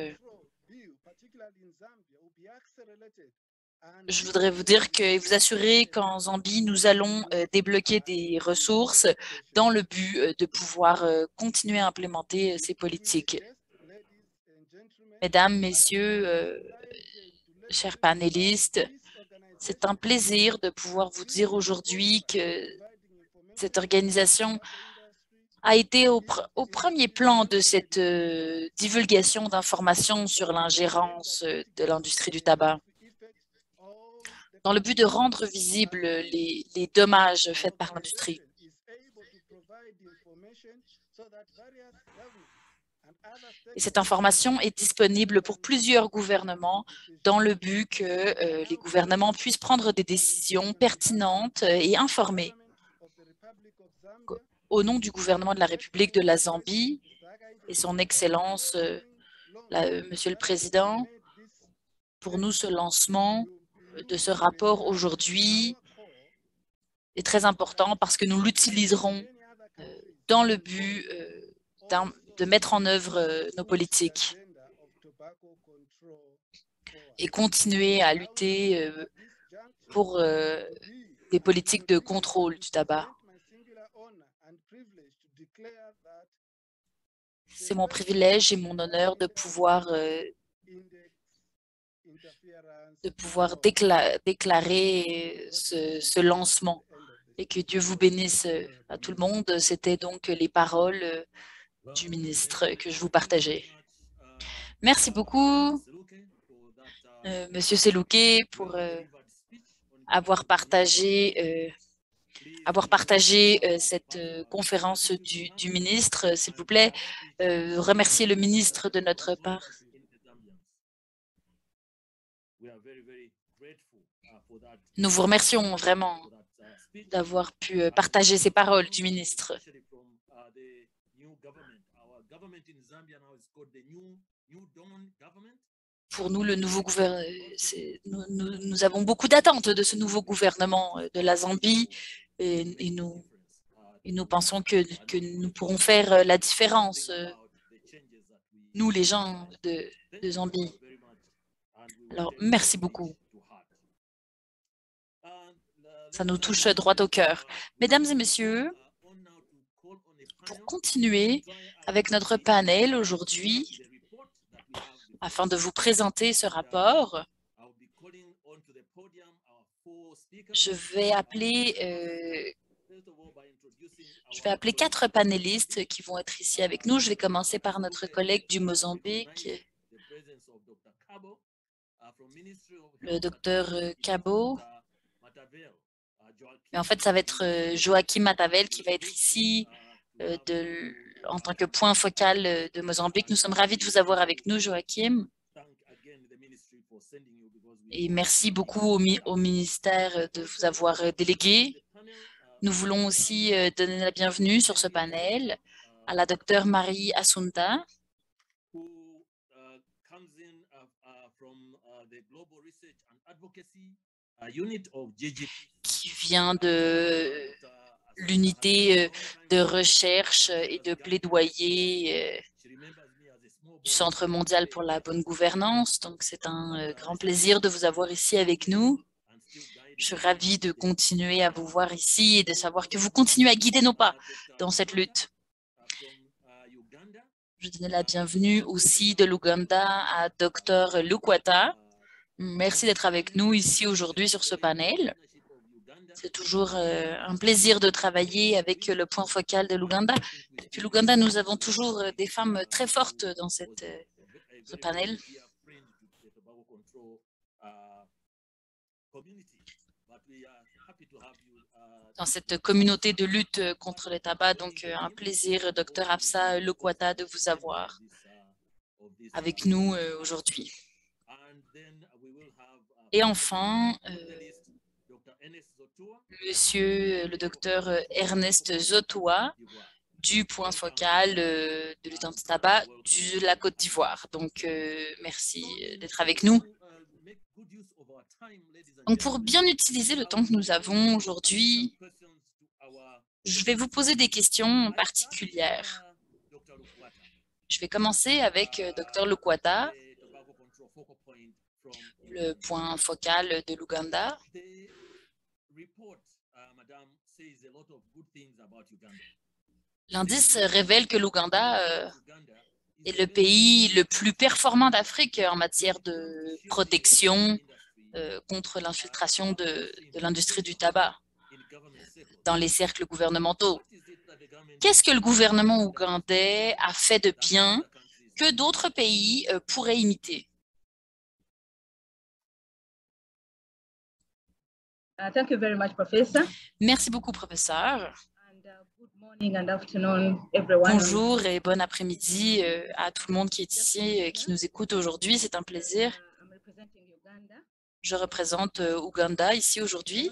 je voudrais vous dire que vous assurer qu'en Zambie, nous allons débloquer des ressources dans le but de pouvoir continuer à implémenter ces politiques. Mesdames, Messieurs, chers panélistes, c'est un plaisir de pouvoir vous dire aujourd'hui que cette organisation a été au premier plan de cette divulgation d'informations sur l'ingérence de l'industrie du tabac, dans le but de rendre visibles les dommages faits par l'industrie. Et cette information est disponible pour plusieurs gouvernements dans le but que les gouvernements puissent prendre des décisions pertinentes et informées. Au nom du gouvernement de la République de la Zambie et son Excellence, Monsieur le Président, pour nous, ce lancement de ce rapport aujourd'hui est très important parce que nous l'utiliserons dans le but de mettre en œuvre nos politiques et continuer à lutter pour des politiques de contrôle du tabac. C'est mon privilège et mon honneur de pouvoir déclarer ce lancement et que Dieu vous bénisse à tout le monde. C'était donc les paroles du ministre que je vous partageais. Merci beaucoup, Monsieur Selouké, pour avoir partagé cette conférence du ministre. S'il vous plaît, remerciez le ministre de notre part. Nous vous remercions vraiment d'avoir pu partager ces paroles du ministre. pour nous, le nouveau gouvernement, nous avons beaucoup d'attentes de ce nouveau gouvernement de la Zambie et nous pensons que nous pourrons faire la différence, nous, les gens de Zambie. Alors, merci beaucoup. Ça nous touche droit au cœur. Mesdames et messieurs, pour continuer avec notre panel aujourd'hui, afin de vous présenter ce rapport, je vais appeler 4 panélistes qui vont être ici avec nous. Je vais commencer par notre collègue du Mozambique, le docteur Cabo. Et en fait, ça va être Joachim Matavel qui va être ici en tant que point focal de Mozambique. Nous sommes ravis de vous avoir avec nous, Joachim. Et merci beaucoup au ministère de vous avoir délégué. Nous voulons aussi donner la bienvenue sur ce panel à la docteure Marie Assunta, qui vient de l'unité de recherche et de plaidoyer du Centre mondial pour la bonne gouvernance. Donc, c'est un grand plaisir de vous avoir ici avec nous. Je suis ravie de continuer à vous voir ici et de savoir que vous continuez à guider nos pas dans cette lutte. Je donne la bienvenue aussi de l'Ouganda à Dr Lukwata. Merci d'être avec nous ici aujourd'hui sur ce panel. C'est toujours un plaisir de travailler avec le point focal de l'Ouganda. Depuis l'Ouganda, nous avons toujours des femmes très fortes dans ce panel. Dans cette communauté de lutte contre le tabac. Donc, un plaisir, Dr Afsa Lukwata, de vous avoir avec nous aujourd'hui. Et enfin, Monsieur le docteur Ernest Zotoa, du point focal de lutte anti-tabac de la Côte d'Ivoire. Donc, merci d'être avec nous. Donc, pour bien utiliser le temps que nous avons aujourd'hui, je vais vous poser des questions particulières. Je vais commencer avec Dr Lukwata, le point focal de l'Ouganda. L'indice révèle que l'Ouganda est le pays le plus performant d'Afrique en matière de protection contre l'infiltration de l'industrie du tabac dans les cercles gouvernementaux. Qu'est-ce que le gouvernement ougandais a fait de bien que d'autres pays pourraient imiter? Thank you very much, Professor. Merci beaucoup, professeur. Good morning and afternoon, everyone. Bonjour et bon après-midi à tout le monde qui est ici, qui nous écoute aujourd'hui. C'est un plaisir. Je représente Ouganda ici aujourd'hui.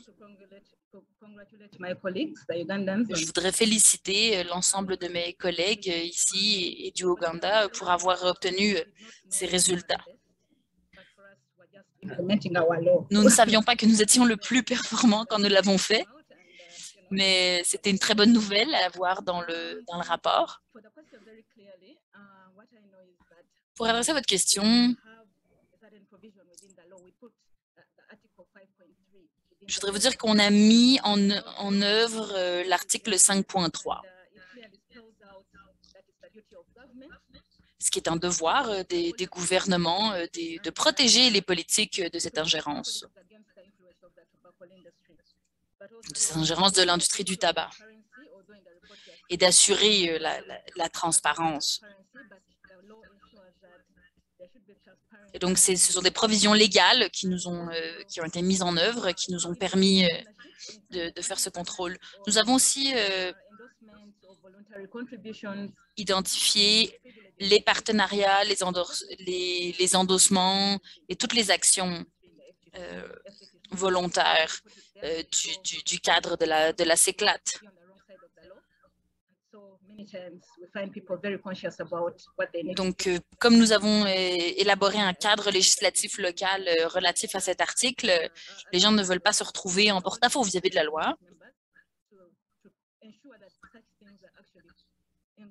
Je voudrais féliciter l'ensemble de mes collègues ici et du Ouganda pour avoir obtenu ces résultats. Nous ne savions pas que nous étions le plus performant quand nous l'avons fait, mais c'était une très bonne nouvelle à voir dans le rapport. Pour adresser votre question, je voudrais vous dire qu'on a mis en œuvre l'article 5.3, ce qui est un devoir des gouvernements de protéger les politiques de cette ingérence de l'industrie du tabac et d'assurer la transparence. Et donc, ce sont des provisions légales qui ont été mises en œuvre, qui nous ont permis de faire ce contrôle. Nous avons aussi identifié les partenariats, les endossements et toutes les actions volontaires du cadre de la CECLAT. Donc, comme nous avons élaboré un cadre législatif local relatif à cet article, les gens ne veulent pas se retrouver en porte-à-faux vis-à-vis de la loi.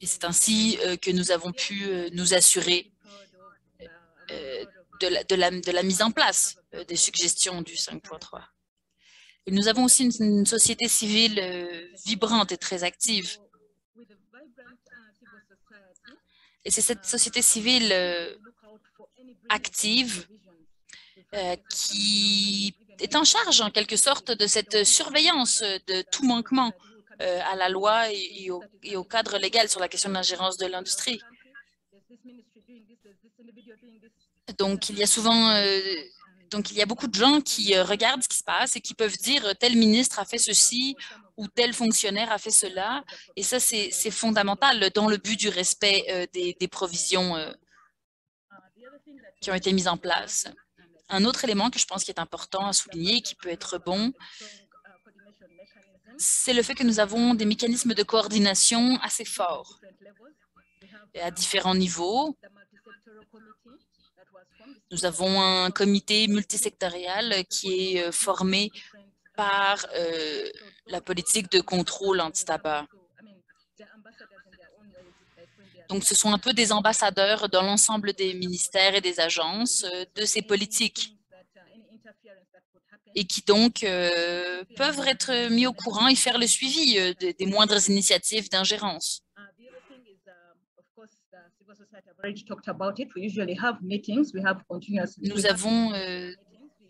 Et c'est ainsi que nous avons pu nous assurer de la mise en place des suggestions du 5.3. Et nous avons aussi une société civile vibrante et très active. Et c'est cette société civile active qui est en charge, en quelque sorte, de cette surveillance de tout manquement à la loi et au cadre légal sur la question de l'ingérence de l'industrie. Donc, il y a souvent... donc, il y a beaucoup de gens qui regardent ce qui se passe et qui peuvent dire tel ministre a fait ceci ou tel fonctionnaire a fait cela. Et ça, c'est fondamental dans le but du respect des provisions qui ont été mises en place. Un autre élément que je pense qui est important à souligner, qui peut être bon, c'est le fait que nous avons des mécanismes de coordination assez forts à différents niveaux. Nous avons un comité multisectoriel qui est formé par la politique de contrôle anti-tabac. Donc, ce sont un peu des ambassadeurs dans l'ensemble des ministères et des agences de ces politiques et qui donc peuvent être mis au courant et faire le suivi des moindres initiatives d'ingérence.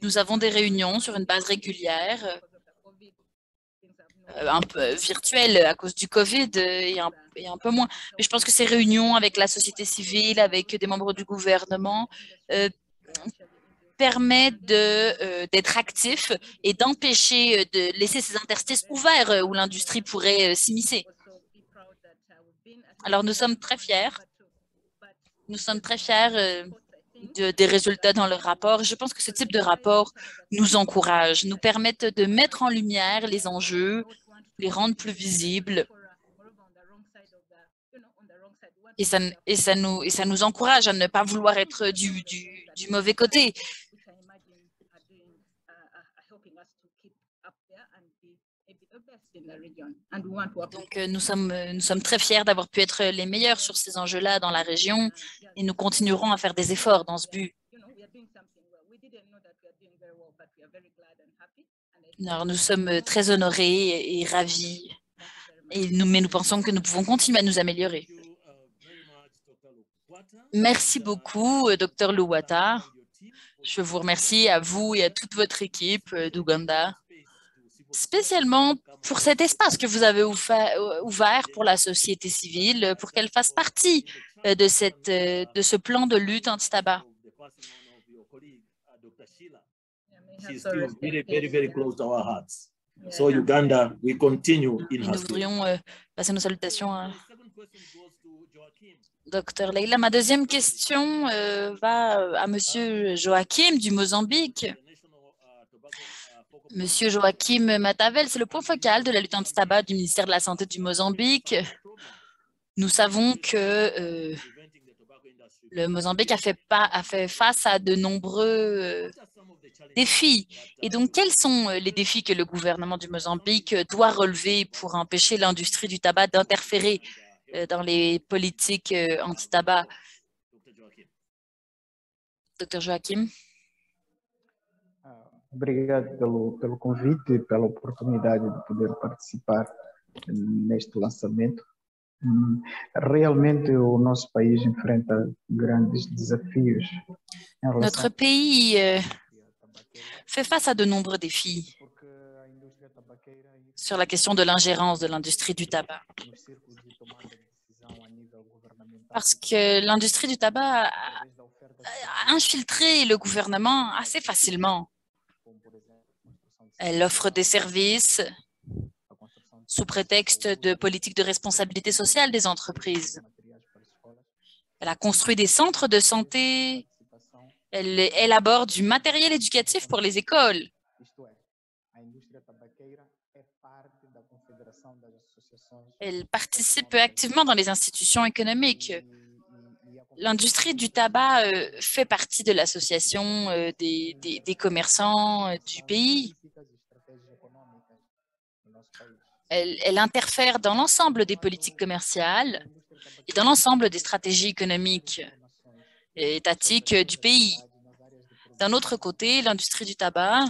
Nous avons des réunions sur une base régulière, un peu virtuelle à cause du COVID et un peu moins. Mais je pense que ces réunions avec la société civile, avec des membres du gouvernement, permettent d'être actifs et d'empêcher de laisser ces interstices ouverts où l'industrie pourrait s'immiscer. Alors, nous sommes très fiers. Nous sommes très fiers des résultats dans le rapport. Je pense que ce type de rapport nous encourage, nous permettent de mettre en lumière les enjeux, les rendre plus visibles. Et ça nous encourage à ne pas vouloir être du mauvais côté. Donc, nous sommes très fiers d'avoir pu être les meilleurs sur ces enjeux-là dans la région et nous continuerons à faire des efforts dans ce but. Alors, nous sommes très honorés et ravis, mais nous pensons que nous pouvons continuer à nous améliorer. Merci beaucoup, Dr Luwata. Je vous remercie à vous et à toute votre équipe d'Ouganda, spécialement pour cet espace que vous avez ouvert pour la société civile, pour qu'elle fasse partie de ce plan de lutte anti-tabac. She's still very, very close to our hearts. So Uganda, we continue in Nous voudrions passer nos salutations à Dr Leila. Ma deuxième question va à Monsieur Joachim du Mozambique. Monsieur Joachim Matavel, c'est le point focal de la lutte anti-tabac du ministère de la Santé du Mozambique. Nous savons que le Mozambique a fait face à de nombreux défis. Et donc, quels sont les défis que le gouvernement du Mozambique doit relever pour empêcher l'industrie du tabac d'interférer dans les politiques anti-tabac? Dr Joachim. Obrigado pelo convite e pela oportunidade de poder participar neste lançamento. Realmente, o nosso país enfrenta grandes desafios. Notre pays fait face à de nombreux défis sur la question de l'ingérence de l'industrie du tabac. Parce que l'industrie du tabac a infiltré le gouvernement assez facilement. Elle offre des services sous prétexte de politique de responsabilité sociale des entreprises. Elle a construit des centres de santé. Elle élabore du matériel éducatif pour les écoles. Elle participe activement dans les institutions économiques. L'industrie du tabac fait partie de l'association des commerçants du pays. Elle interfère dans l'ensemble des politiques commerciales et dans l'ensemble des stratégies économiques et étatiques du pays. D'un autre côté, l'industrie du tabac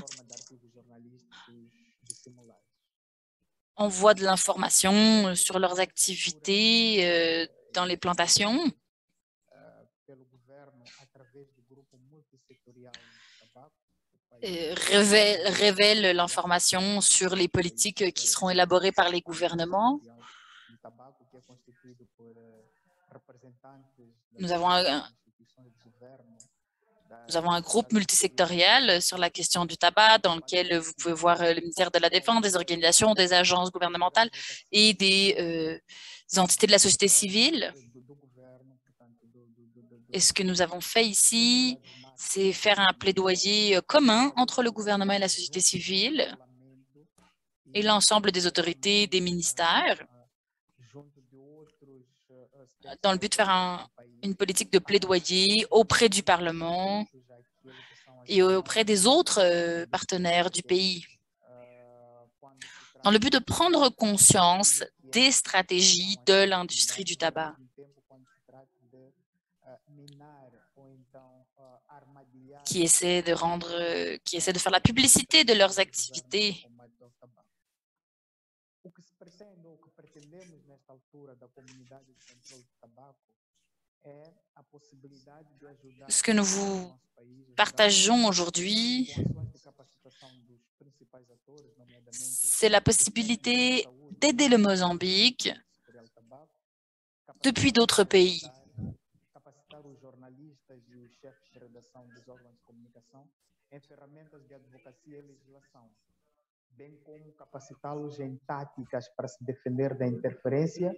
envoie de l'information sur leurs activités dans les plantations. Révèle l'information sur les politiques qui seront élaborées par les gouvernements. Nous avons un groupe multisectoriel sur la question du tabac dans lequel vous pouvez voir le ministère de la Défense, des organisations, des agences gouvernementales et des entités de la société civile. Et ce que nous avons fait ici, c'est faire un plaidoyer commun entre le gouvernement et la société civile et l'ensemble des autorités des ministères dans le but de faire une politique de plaidoyer auprès du Parlement et auprès des autres partenaires du pays, dans le but de prendre conscience des stratégies de l'industrie du tabac. Qui essaient de faire la publicité de leurs activités. Ce que nous vous partageons aujourd'hui, c'est la possibilité d'aider le Mozambique depuis d'autres pays. Bem como capacitá-los em táticas para se defender da interferência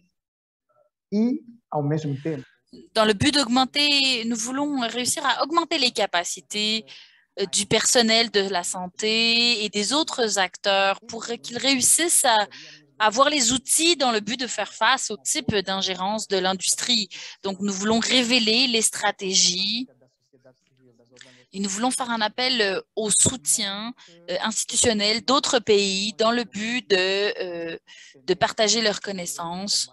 e, ao mesmo tempo, dans le but d'augmenter, nous voulons réussir à augmenter les capacités du personnel de la santé et des autres acteurs pour qu'ils réussissent à avoir les outils dans le but de faire face au type d'ingérence de l'industrie. Donc, nous voulons révéler les stratégies et nous voulons faire un appel au soutien institutionnel d'autres pays dans le but de partager leurs connaissances.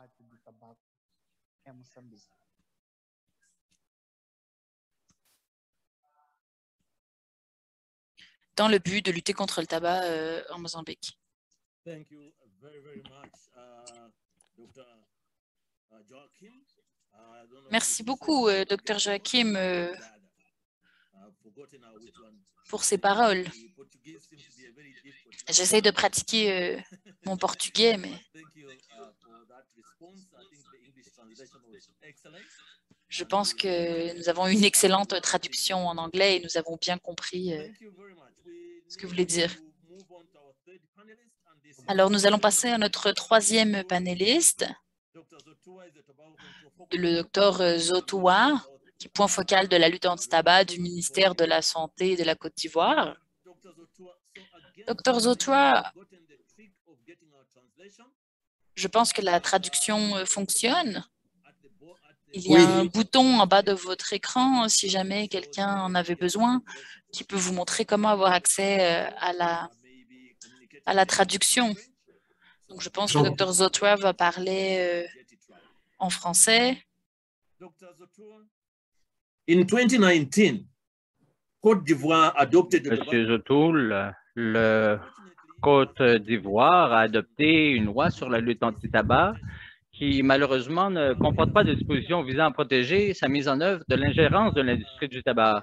Dans le but de lutter contre le tabac en Mozambique. Merci beaucoup, Dr. Joachim, pour ces paroles. J'essaie de pratiquer mon portugais, mais je pense que nous avons une excellente traduction en anglais et nous avons bien compris ce que vous voulez dire. Alors, nous allons passer à notre troisième panéliste, le docteur Zotoua, qui est point focal de la lutte anti-tabac du ministère de la Santé de la Côte d'Ivoire. Docteur Zotoua, je pense que la traduction fonctionne. Il y a un bouton en bas de votre écran, si jamais quelqu'un en avait besoin, qui peut vous montrer comment avoir accès à la traduction. Donc, je pense que Dr. Zotoua va parler en français. In 2019, Côte d'Ivoire adopted Monsieur Zotoul, le Côte d'Ivoire a adopté une loi sur la lutte anti-tabac qui malheureusement ne comporte pas de dispositions visant à protéger sa mise en œuvre de l'ingérence de l'industrie du tabac.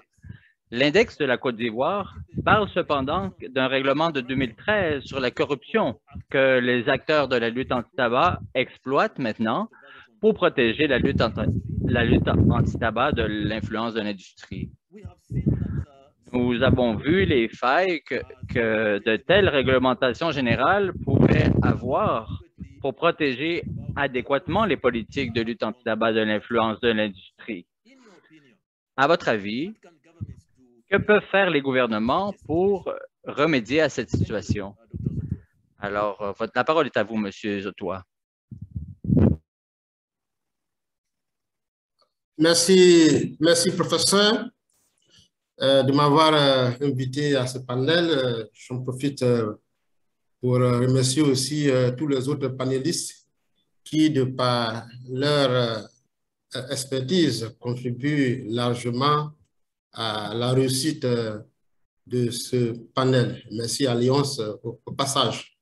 L'index de la Côte d'Ivoire parle cependant d'un règlement de 2013 sur la corruption que les acteurs de la lutte anti-tabac exploitent maintenant pour protéger la lutte anti-tabac de l'influence de l'industrie. Nous avons vu les failles que de telles réglementations générales pouvaient avoir pour protéger adéquatement les politiques de lutte anti-tabac de l'influence de l'industrie. À votre avis, que peuvent faire les gouvernements pour remédier à cette situation? Alors, la parole est à vous, Monsieur Zotoua. Merci, professeur, de m'avoir invité à ce panel. J'en profite pour remercier aussi tous les autres panélistes qui, de par leur expertise, contribuent largement à la réussite de ce panel. Merci Alliance au passage.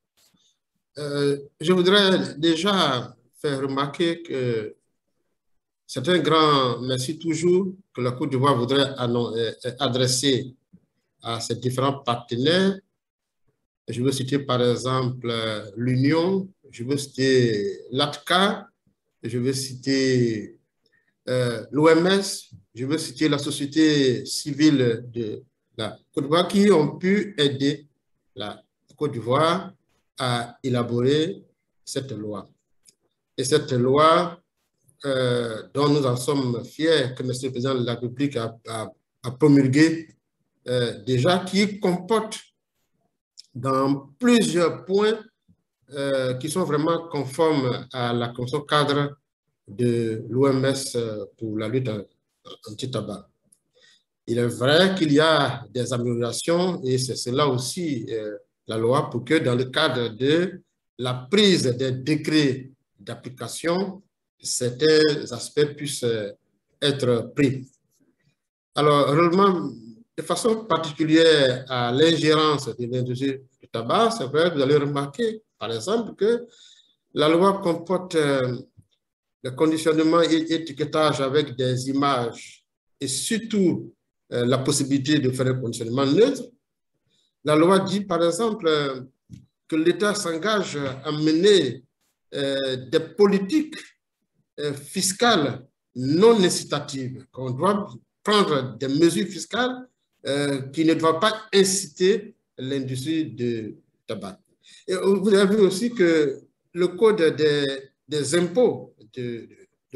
Je voudrais déjà faire remarquer que c'est un grand merci toujours que la Côte d'Ivoire voudrait adresser à ses différents partenaires. Je veux citer par exemple l'Union, je veux citer l'ATCA, je veux citer l'OMS, je veux citer la société civile de la Côte d'Ivoire qui ont pu aider la Côte d'Ivoire à élaborer cette loi. Et cette loi dont nous en sommes fiers que M. le Président de la République a promulgué déjà, qui comporte dans plusieurs points qui sont vraiment conformes à la convention cadre de l'OMS pour la lutte anti-tabac. Il est vrai qu'il y a des améliorations et c'est cela aussi la loi pour que dans le cadre de la prise des décrets d'application, certains aspects puissent être pris. Alors, heureusement, de façon particulière à l'ingérence de l'industrie du tabac, c'est vrai, vous allez remarquer, par exemple, que la loi comporte le conditionnement et étiquetage avec des images et surtout la possibilité de faire un conditionnement neutre. La loi dit, par exemple, que l'État s'engage à mener des politiques fiscales non incitatives, qu'on doit prendre des mesures fiscales qui ne doivent pas inciter l'industrie du tabac. Et vous avez vu aussi que le code des impôts de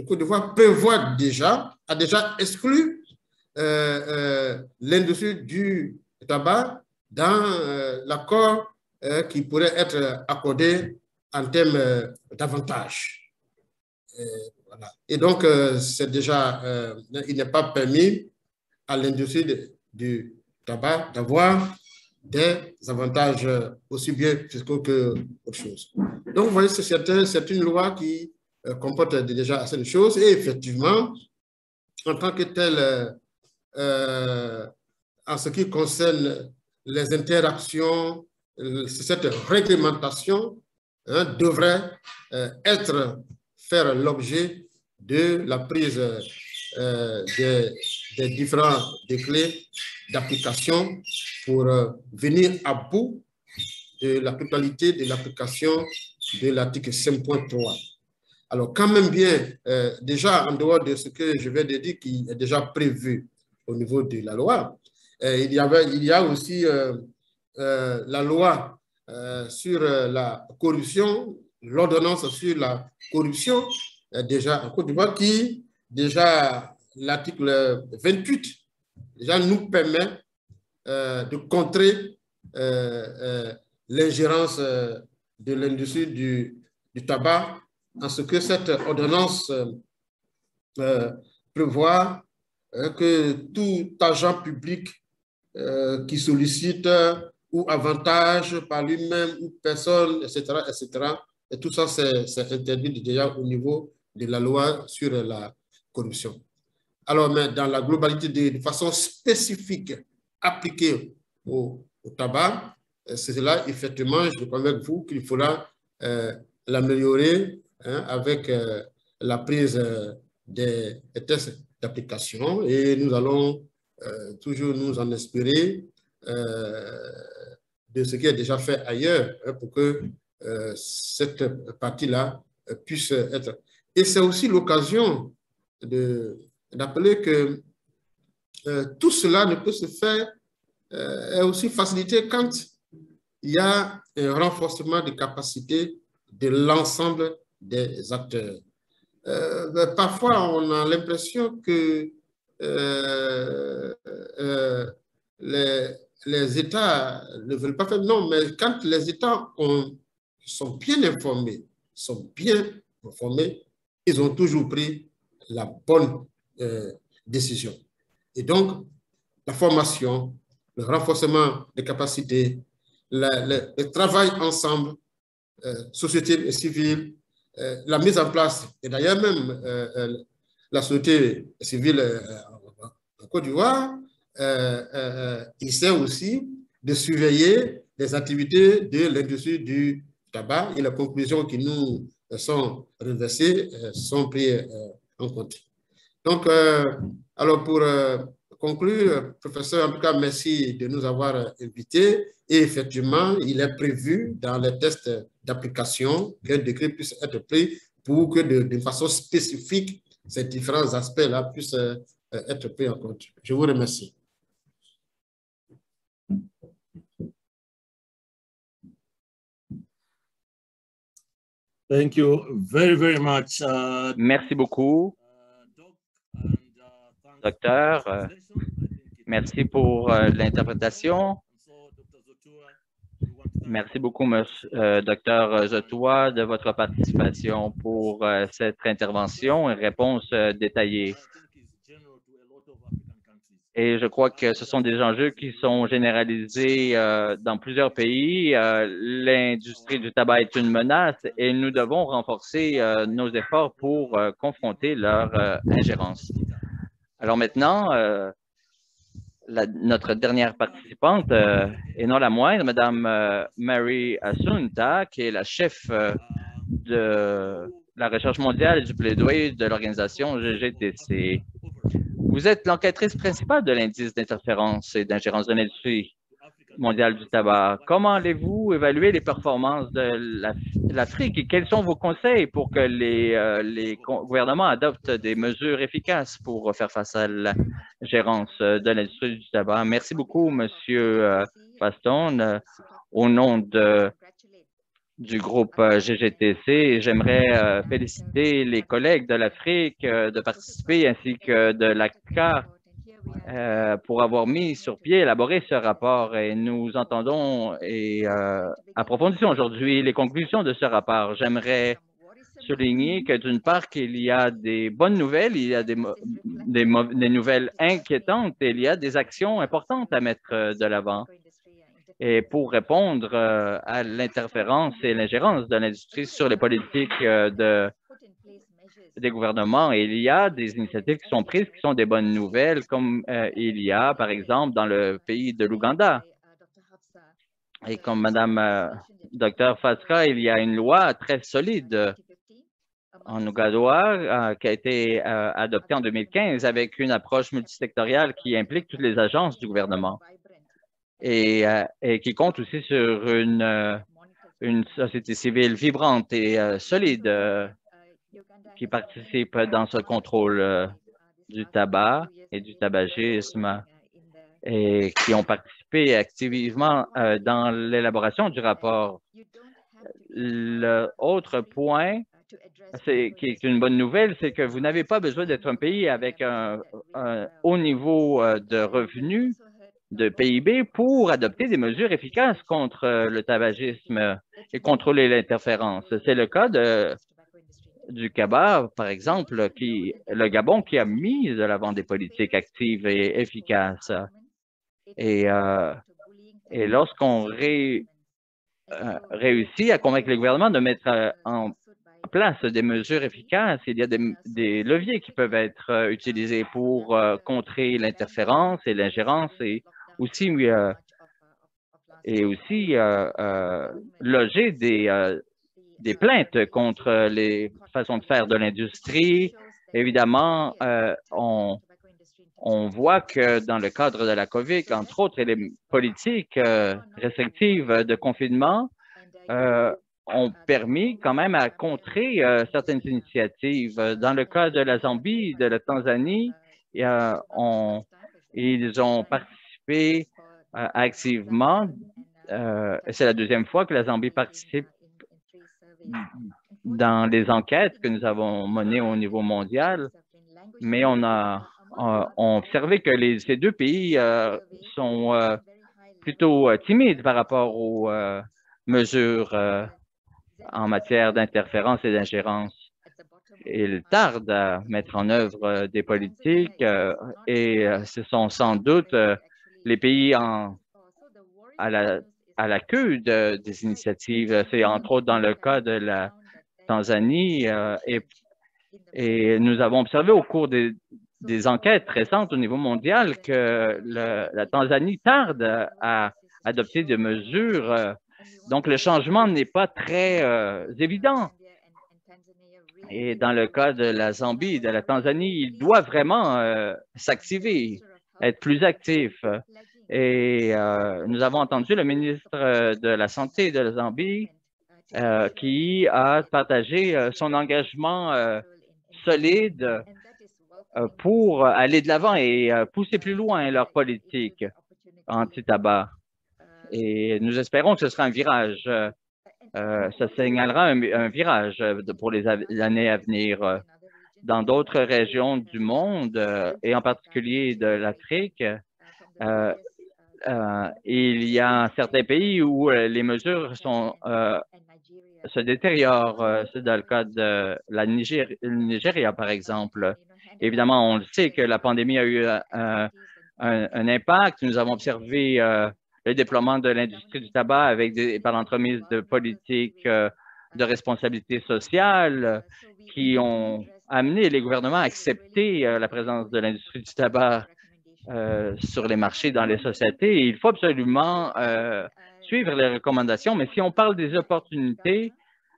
Côte d'Ivoire prévoit a déjà exclu l'industrie du tabac dans l'accord qui pourrait être accordé en termes d'avantages. Voilà. Et donc, c'est déjà, il n'est pas permis à l'industrie du tabac d'avoir des avantages aussi bien fiscaux que autre chose. Donc, vous voyez, c'est une loi qui comporte déjà assez de choses et effectivement, en tant que telle, en ce qui concerne les interactions, cette réglementation devrait faire l'objet de la prise des différents décrets d'application pour venir à bout de la totalité de l'application de l'article 5.3. Alors, quand même bien, déjà en dehors de ce que je viens de dire qui est déjà prévu au niveau de la loi, il y a aussi la loi sur la corruption, l'ordonnance sur la corruption, déjà en Côte d'Ivoire, qui, déjà l'article 28, déjà nous permet de contrer l'ingérence de l'industrie du tabac, en ce que cette ordonnance prévoit que tout agent public qui sollicite ou avantage par lui-même ou personne, etc., et tout ça, c'est interdit déjà au niveau de la loi sur la corruption. Alors, mais dans la globalité, de façon spécifique appliquée au tabac, c'est là, effectivement, je crois avec vous qu'il faudra l'améliorer avec la prise des tests d'application et nous allons toujours nous en inspirer de ce qui est déjà fait ailleurs pour que cette partie-là puisse être. Et c'est aussi l'occasion d'appeler que tout cela ne peut se faire est aussi facilité quand il y a un renforcement des capacités de l'ensemble des acteurs. Parfois, on a l'impression que les États ne veulent pas faire. Non, mais quand les États sont bien informés, ils ont toujours pris la bonne décisions. Et donc, la formation, le renforcement des capacités, le travail ensemble, société civile, la mise en place, et d'ailleurs même la société civile en Côte d'Ivoire, essaie aussi de surveiller les activités de l'industrie du tabac et les conclusions qui nous sont reversées sont prises en compte. Donc, alors pour conclure, professeur, en tout cas, merci de nous avoir invités. Et effectivement, il est prévu dans les tests d'application qu'un décret puisse être pris pour que de façon spécifique, ces différents aspects-là puissent être pris en compte. Je vous remercie. Thank you very, very much. Merci beaucoup, docteur. Merci pour l'interprétation. Merci beaucoup, docteur Zotoua, de votre participation pour cette intervention et réponse détaillée. Et je crois que ce sont des enjeux qui sont généralisés dans plusieurs pays. L'industrie du tabac est une menace et nous devons renforcer nos efforts pour confronter leur ingérence. Alors maintenant, notre dernière participante, et non la moindre, Madame Mary Assunta, qui est la chef de la recherche mondiale et du plaidoyer de l'organisation GGTC. Vous êtes l'enquêtrice principale de l'indice d'interférence et d'ingérence de l'industrie mondiale du tabac. Comment allez-vous évaluer les performances de l'Afrique et quels sont vos conseils pour que les gouvernements adoptent des mesures efficaces pour faire face à l'ingérence de l'industrie du tabac? Merci beaucoup, Monsieur Faston. Au nom du groupe GGTC, j'aimerais féliciter les collègues de l'Afrique de participer ainsi que de l'ACCA pour avoir mis sur pied, élaboré ce rapport. Et nous entendons et approfondissons aujourd'hui les conclusions de ce rapport. J'aimerais souligner que d'une part, qu'il y a des bonnes nouvelles, il y a des nouvelles inquiétantes et il y a des actions importantes à mettre de l'avant. Et pour répondre à l'interférence et l'ingérence de l'industrie sur les politiques des gouvernements, il y a des initiatives qui sont prises qui sont des bonnes nouvelles, comme il y a, par exemple, dans le pays de l'Ouganda. Et comme Madame Dr Faska, il y a une loi très solide en Ouganda qui a été adoptée en 2015 avec une approche multisectorielle qui implique toutes les agences du gouvernement. Et qui compte aussi sur une société civile vibrante et solide qui participe dans ce contrôle du tabac et du tabagisme et qui ont participé activement dans l'élaboration du rapport. L'autre point qui est une bonne nouvelle, c'est que vous n'avez pas besoin d'être un pays avec un haut niveau de revenus, de PIB pour adopter des mesures efficaces contre le tabagisme et contrôler l'interférence. C'est le cas du Gabon, par exemple, le Gabon qui a mis de l'avant des politiques actives et efficaces. Et lorsqu'on réussit à convaincre le gouvernement de mettre en place des mesures efficaces, il y a des leviers qui peuvent être utilisés pour contrer l'interférence et l'ingérence et aussi loger des plaintes contre les façons de faire de l'industrie. Évidemment, on voit que dans le cadre de la COVID, entre autres, et les politiques restrictives de confinement ont permis quand même à contrer certaines initiatives. Dans le cas de la Zambie, de la Tanzanie, ils ont participé activement. C'est la deuxième fois que la Zambie participe dans les enquêtes que nous avons menées au niveau mondial, mais on a observé que ces deux pays sont plutôt timides par rapport aux mesures en matière d'interférence et d'ingérence. ils tardent à mettre en œuvre des politiques et ce sont sans doute les pays à la queue des initiatives. C'est entre autres dans le cas de la Tanzanie et nous avons observé au cours des enquêtes récentes au niveau mondial que la Tanzanie tarde à adopter des mesures. Donc, le changement n'est pas très évident. Et dans le cas de la Zambie et de la Tanzanie, il doit vraiment s'activer, être plus actif. Et nous avons entendu le ministre de la Santé de la Zambie qui a partagé son engagement solide pour aller de l'avant et pousser plus loin leur politique anti-tabac. Et nous espérons que ce sera un virage. Ça signalera un virage pour les années à venir. Dans d'autres régions du monde, et en particulier de l'Afrique, il y a certains pays où les mesures se détériorent. C'est dans le cas de la Nigeria, par exemple. Évidemment, on le sait que la pandémie a eu un impact. Nous avons observé le déploiement de l'industrie du tabac par l'entremise de politiques de responsabilité sociale qui ont amené les gouvernements à accepter la présence de l'industrie du tabac sur les marchés dans les sociétés. Et il faut absolument suivre les recommandations, mais si on parle des opportunités,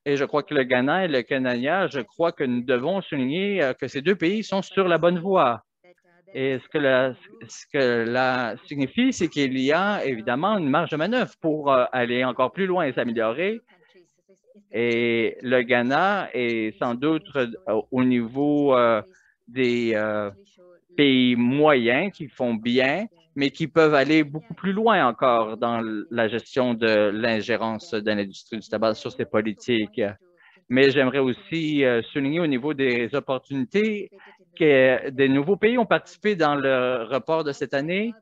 et je crois que le Ghana et le Kenya, je crois que nous devons souligner que ces deux pays sont sur la bonne voie. Et ce que cela signifie, c'est qu'il y a évidemment une marge de manœuvre pour aller encore plus loin et s'améliorer. Et le Ghana est sans doute au niveau des pays moyens qui font bien, mais qui peuvent aller beaucoup plus loin encore dans la gestion de l'ingérence de l'industrie du tabac sur ces politiques. Mais j'aimerais aussi souligner au niveau des opportunités que des nouveaux pays ont participé dans le rapport de cette année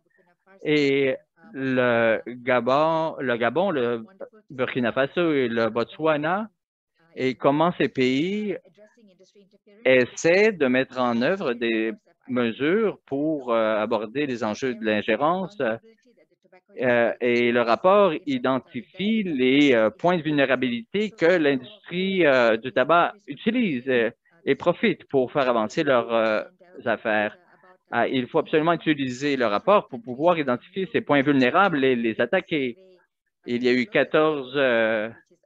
et le Gabon, le Burkina Faso et le Botswana, et comment ces pays essaient de mettre en œuvre des mesures pour aborder les enjeux de l'ingérence. Et le rapport identifie les points de vulnérabilité que l'industrie du tabac utilise et profite pour faire avancer leurs affaires. Il faut absolument utiliser le rapport pour pouvoir identifier ces points vulnérables et les attaquer. Il y a eu 14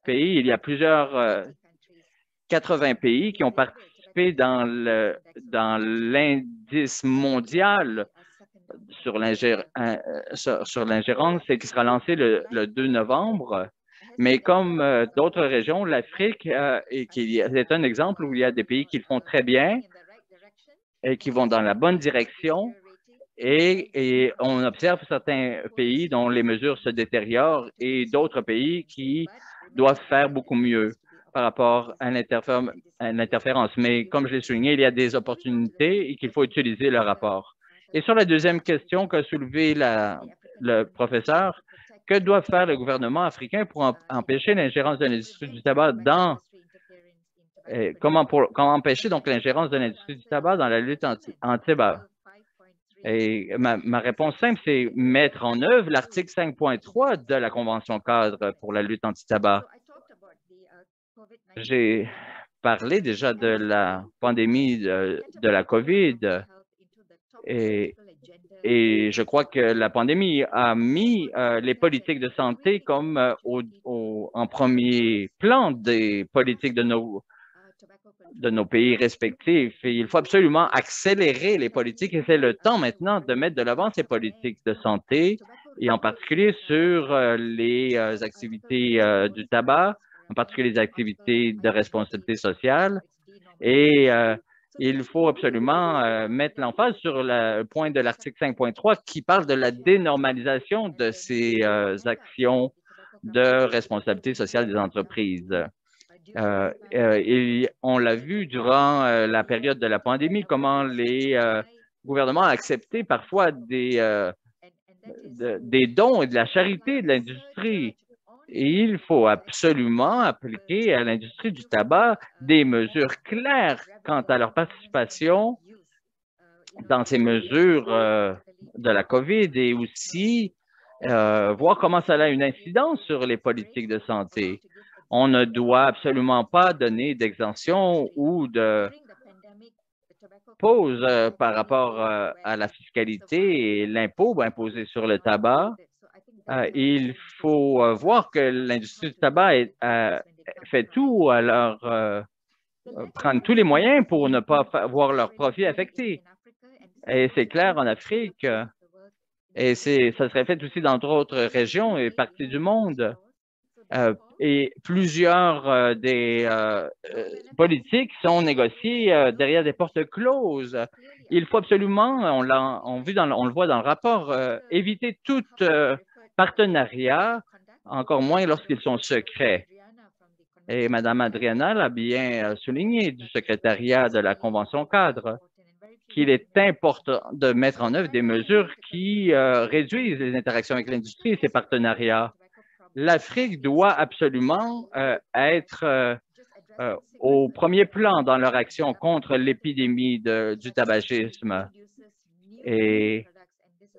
pays, il y a 80 pays qui ont participé dans l'indice mondial sur l'ingérence et qui sera lancé le 2 novembre. Mais comme d'autres régions, l'Afrique c'est un exemple où il y a des pays qui le font très bien et qui vont dans la bonne direction. Et on observe certains pays dont les mesures se détériorent et d'autres pays qui doivent faire beaucoup mieux par rapport à l'interférence. Mais comme je l'ai souligné, il y a des opportunités et qu'il faut utiliser le rapport. Et sur la deuxième question qu'a soulevée le professeur, que doit faire le gouvernement africain pour empêcher l'ingérence de l'industrie du tabac comment empêcher donc l'ingérence de l'industrie du tabac dans la lutte anti-tabac? Et ma réponse simple, c'est mettre en œuvre l'article 5.3 de la Convention cadre pour la lutte anti-tabac. J'ai parlé déjà de la pandémie de la COVID et je crois que la pandémie a mis les politiques de santé comme en premier plan des politiques de nos pays respectifs. Et il faut absolument accélérer les politiques et c'est le temps maintenant de mettre de l'avant ces politiques de santé et en particulier sur les activités du tabac, en particulier les activités de responsabilité sociale. Et il faut absolument mettre l'emphase sur le point de l'article 5.3 qui parle de la dénormalisation de ces actions de responsabilité sociale des entreprises. On l'a vu durant la période de la pandémie, comment les gouvernements ont accepté parfois des dons et de la charité de l'industrie. il faut absolument appliquer à l'industrie du tabac des mesures claires quant à leur participation dans ces mesures de la COVID et aussi voir comment ça a une incidence sur les politiques de santé. On ne doit absolument pas donner d'exemption ou de pause par rapport à la fiscalité et l'impôt imposé sur le tabac. Il faut voir que l'industrie du tabac fait tout à prendre tous les moyens pour ne pas voir leurs profits affectés. Et c'est clair en Afrique, et ça serait fait aussi dans d'autres régions et parties du monde. Et plusieurs des politiques sont négociées derrière des portes closes. Il faut absolument, on le voit dans le rapport, éviter tout partenariat, encore moins lorsqu'ils sont secrets. Et Mme Adriana l'a bien souligné du secrétariat de la Convention cadre qu'il est important de mettre en œuvre des mesures qui réduisent les interactions avec l'industrie et ses partenariats. L'Afrique doit absolument être au premier plan dans leur action contre l'épidémie du tabagisme. Et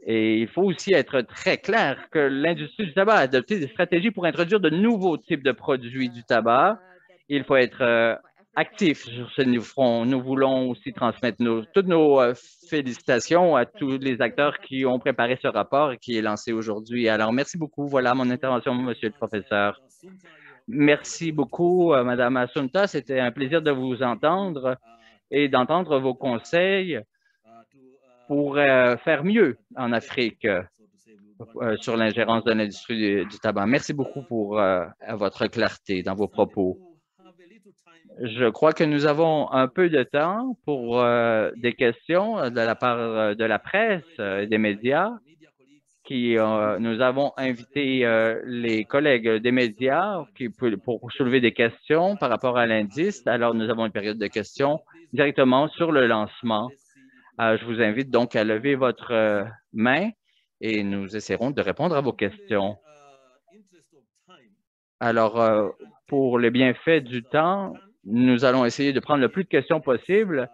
il faut aussi être très clair que l'industrie du tabac a adopté des stratégies pour introduire de nouveaux types de produits du tabac. Il faut être actif sur ce front. Nous voulons aussi transmettre toutes nos félicitations à tous les acteurs qui ont préparé ce rapport et qui est lancé aujourd'hui. Alors, merci beaucoup. Voilà mon intervention, monsieur le professeur. Merci beaucoup, Madame Assunta. C'était un plaisir de vous entendre et d'entendre vos conseils pour faire mieux en Afrique sur l'ingérence de l'industrie du tabac. Merci beaucoup pour votre clarté dans vos propos. Je crois que nous avons un peu de temps pour des questions de la part de la presse et des médias. Nous avons invité les collègues des médias pour soulever des questions par rapport à l'indice. Alors, nous avons une période de questions directement sur le lancement. Je vous invite donc à lever votre main et nous essaierons de répondre à vos questions. Alors, pour les bienfaits du temps, nous allons essayer de prendre le plus de questions possible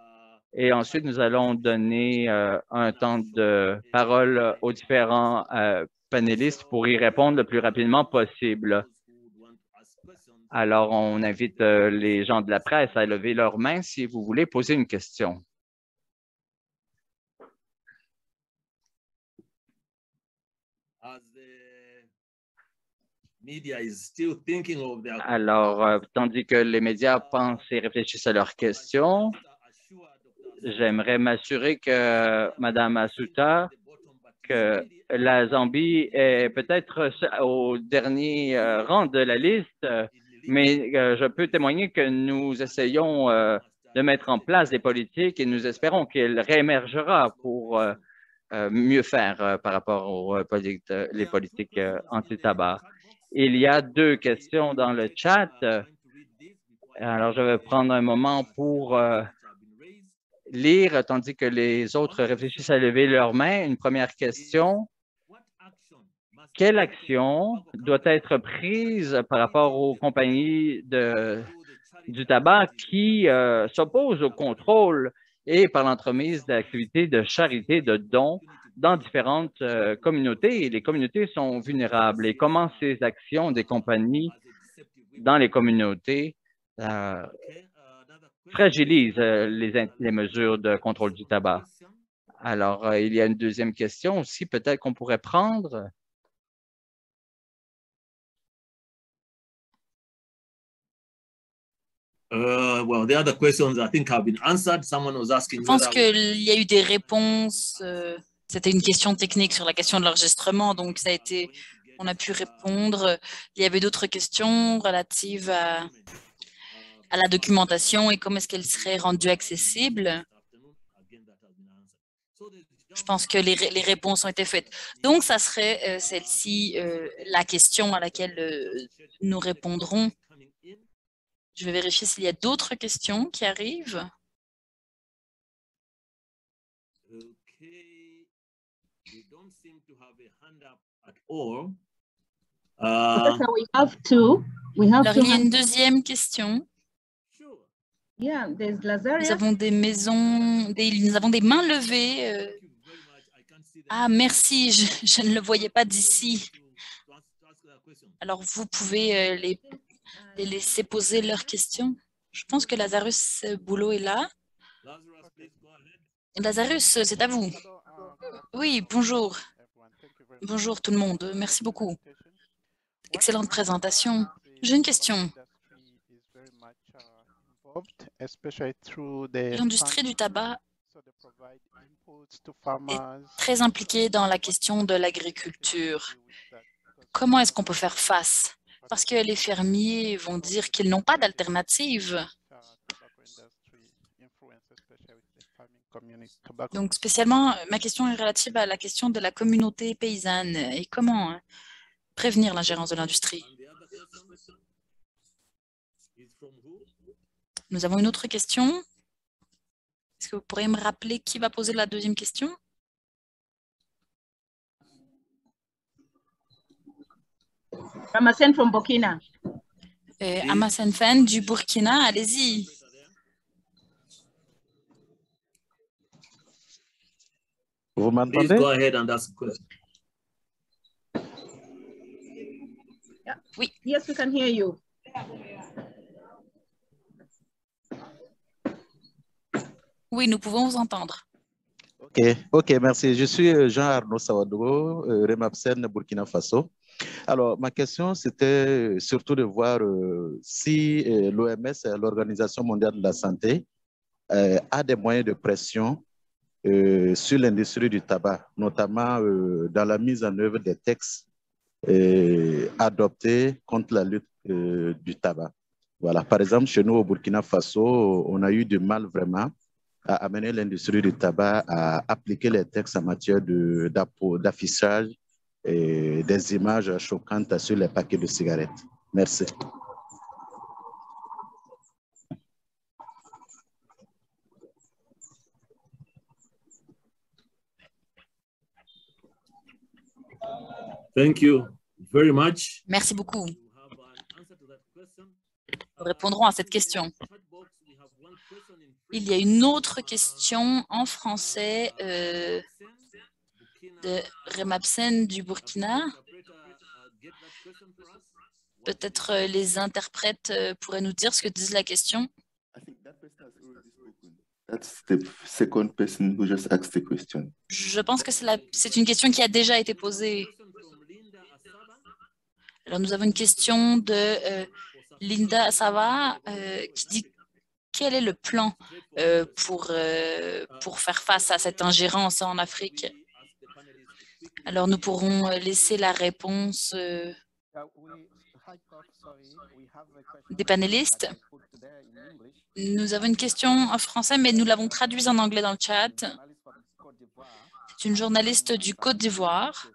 et ensuite nous allons donner un temps de parole aux différents panélistes pour y répondre le plus rapidement possible. Alors, on invite les gens de la presse à lever leurs mains si vous voulez poser une question. Alors, tandis que les médias pensent et réfléchissent à leurs questions, j'aimerais m'assurer que Mme Assunta, que la Zambie est peut-être au dernier rang de la liste, mais je peux témoigner que nous essayons de mettre en place des politiques et nous espérons qu'elle réémergera pour mieux faire par rapport aux les politiques anti-tabac. Il y a 2 questions dans le chat. Alors, je vais prendre un moment pour lire, tandis que les autres réfléchissent à lever leurs mains. Une première question. Quelle action doit être prise par rapport aux compagnies du tabac qui s'opposent au contrôle et par l'entremise d'activités de charité, de dons dans différentes communautés? Et les communautés sont vulnérables. Et comment ces actions des compagnies dans les communautés fragilisent les mesures de contrôle du tabac? Alors, il y a une deuxième question aussi, peut-être qu'on pourrait prendre. Well, the other questions I think have been answered. Someone was asking. Je pense qu'il y a eu des réponses. C'était une question technique sur la question de l'enregistrement, donc on a pu répondre. Il y avait d'autres questions relatives à la documentation et comment est-ce qu'elle serait rendue accessible. Je pense que les réponses ont été faites. Donc, ça serait celle-ci, la question à laquelle nous répondrons. Je vais vérifier s'il y a d'autres questions qui arrivent. Professor, we have two. Alors, il y a une deuxième question. Yeah, there's Nous Lazarus. avons des nous avons des mains levées. Ah, merci, je ne le voyais pas d'ici. Alors, vous pouvez les laisser poser leurs questions. Je pense que Lazarus Boulot est là. Lazarus, c'est à vous. Oui, bonjour. Bonjour tout le monde. Merci beaucoup. Excellente présentation. J'ai une question. L'industrie du tabac est très impliquée dans la question de l'agriculture. Comment est-ce qu'on peut faire face? Parce que les fermiers vont dire qu'ils n'ont pas d'alternative. Donc, spécialement, ma question est relative à la question de la communauté paysanne et comment prévenir l'ingérence de l'industrie. Nous avons une autre question. Est-ce que vous pourriez me rappeler qui va poser la deuxième question? Ramasen from Burkina. Amasen Fan du Burkina, allez-y. Vous Please m'entendez? go ahead and ask a question. Oui. Yes, we can hear you. Oui, nous pouvons vous entendre. Ok, merci. Je suis Jean-Arnaud Sawadogo, Remapsen, Burkina Faso. Alors, ma question, c'était surtout de voir si l'OMS, l'Organisation mondiale de la santé, a des moyens de pression sur l'industrie du tabac, notamment dans la mise en œuvre des textes adoptés contre la lutte du tabac. Voilà. Par exemple, chez nous au Burkina Faso, on a eu du mal vraiment à amener l'industrie du tabac à appliquer les textes en matière d'affichage et des images choquantes sur les paquets de cigarettes. Merci. Thank you very much. Merci beaucoup. Nous répondrons à cette question. Il y a une autre question en français de Remapsen du Burkina. Peut-être les interprètes pourraient nous dire ce que dit la question. That's the second person who just asked the question. Je pense que c'est une question qui a déjà été posée. Alors, nous avons une question de Linda Sava qui dit quel est le plan pour faire face à cette ingérence en Afrique? Alors, nous pourrons laisser la réponse des panélistes. Nous avons une question en français, mais nous l'avons traduite en anglais dans le chat. C'est une journaliste du Côte d'Ivoire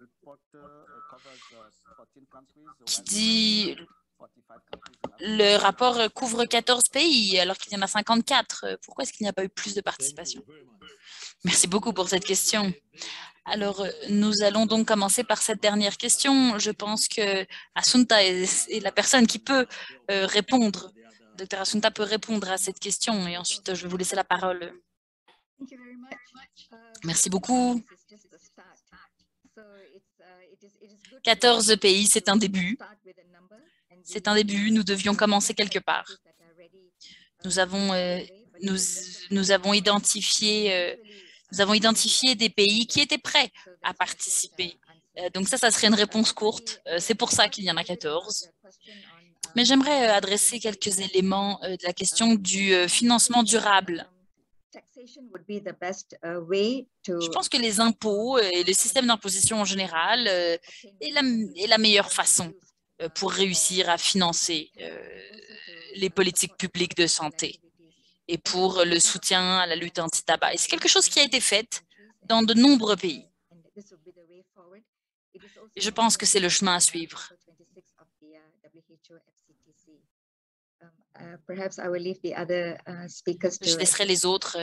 qui dit le rapport couvre 14 pays alors qu'il y en a 54. Pourquoi est-ce qu'il n'y a pas eu plus de participation? Merci beaucoup pour cette question. Alors, nous allons donc commencer par cette dernière question. Je pense que Assunta est la personne qui peut répondre. Dr. Assunta peut répondre à cette question et ensuite, je vais vous laisser la parole. Merci beaucoup. 14 pays, c'est un début. C'est un début, nous devions commencer quelque part. Nous avons identifié des pays qui étaient prêts à participer. Donc ça serait une réponse courte. C'est pour ça qu'il y en a 14. Mais j'aimerais adresser quelques éléments de la question du financement durable. Je pense que les impôts et le système d'imposition en général est la meilleure façon pour réussir à financer les politiques publiques de santé et pour le soutien à la lutte anti-tabac. Et c'est quelque chose qui a été fait dans de nombreux pays. Et je pense que c'est le chemin à suivre. Je laisserai les autres.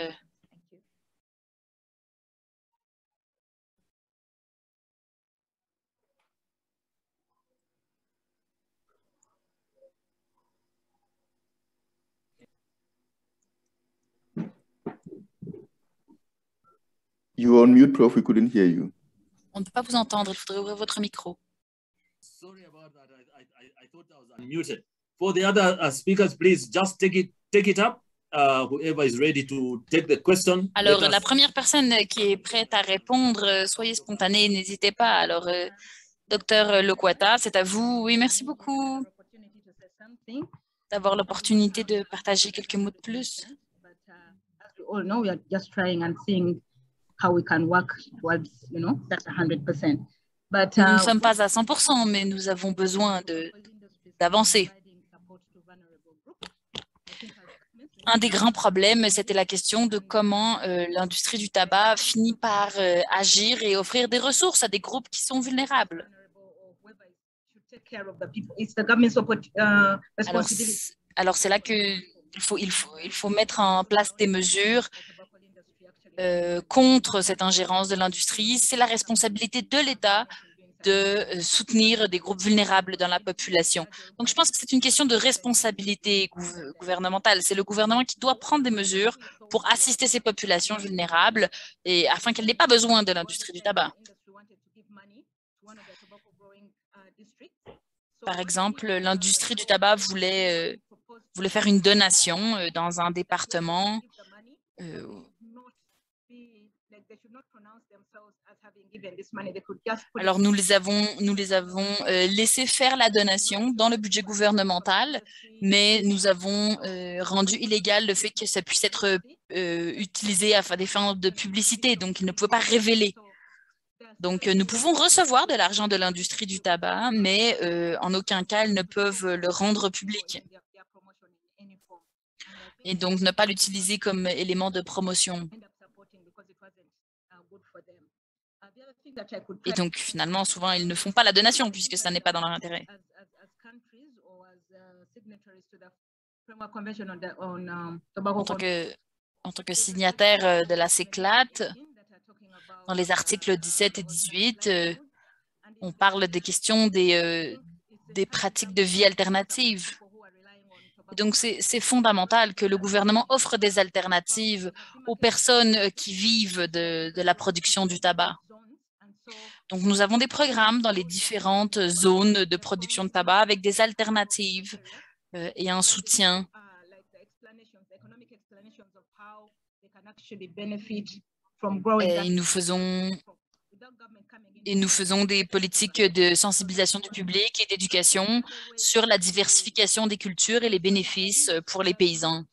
You were on mute, Prof. We couldn't hear you. On ne peut pas vous entendre, il faudrait ouvrir votre micro. Sorry about that. I thought I was unmuted. For the other speakers, please just take it up. Whoever is ready to take the question. Alors, la première personne qui est prête à répondre, soyez spontané, n'hésitez pas. Alors, Docteur Lokwata, c'est à vous. Oui, merci beaucoup d'avoir l'opportunité de partager quelques mots de plus. All know we are just trying and seeing how we can work towards, that 100%. But nous ne sommes pas à 100%, mais nous avons besoin d'avancer. Un des grands problèmes, c'était la question de comment l'industrie du tabac finit par agir et offrir des ressources à des groupes qui sont vulnérables. Alors c'est là qu'il faut mettre en place des mesures contre cette ingérence de l'industrie. C'est la responsabilité de l'État de soutenir des groupes vulnérables dans la population. Donc, je pense que c'est une question de responsabilité gouvernementale. C'est le gouvernement qui doit prendre des mesures pour assister ces populations vulnérables et afin qu'elles n'aient pas besoin de l'industrie du tabac. Par exemple, l'industrie du tabac voulait faire une donation dans un département. Alors, nous les avons laissé faire la donation dans le budget gouvernemental, mais nous avons rendu illégal le fait que ça puisse être utilisé à des fins de publicité, donc ils ne pouvaient pas révéler. Donc, nous pouvons recevoir de l'argent de l'industrie du tabac, mais en aucun cas, ils ne peuvent le rendre public. Et donc, ne pas l'utiliser comme élément de promotion. Et donc, finalement, souvent, ils ne font pas la donation puisque ça n'est pas dans leur intérêt. En tant que signataire de la CECLAT, dans les articles 17 et 18, on parle des questions des pratiques de vie alternatives. Et donc, c'est fondamental que le gouvernement offre des alternatives aux personnes qui vivent de la production du tabac. Donc, nous avons des programmes dans les différentes zones de production de tabac avec des alternatives et un soutien. Et nous faisons des politiques de sensibilisation du public et d'éducation sur la diversification des cultures et les bénéfices pour les paysans.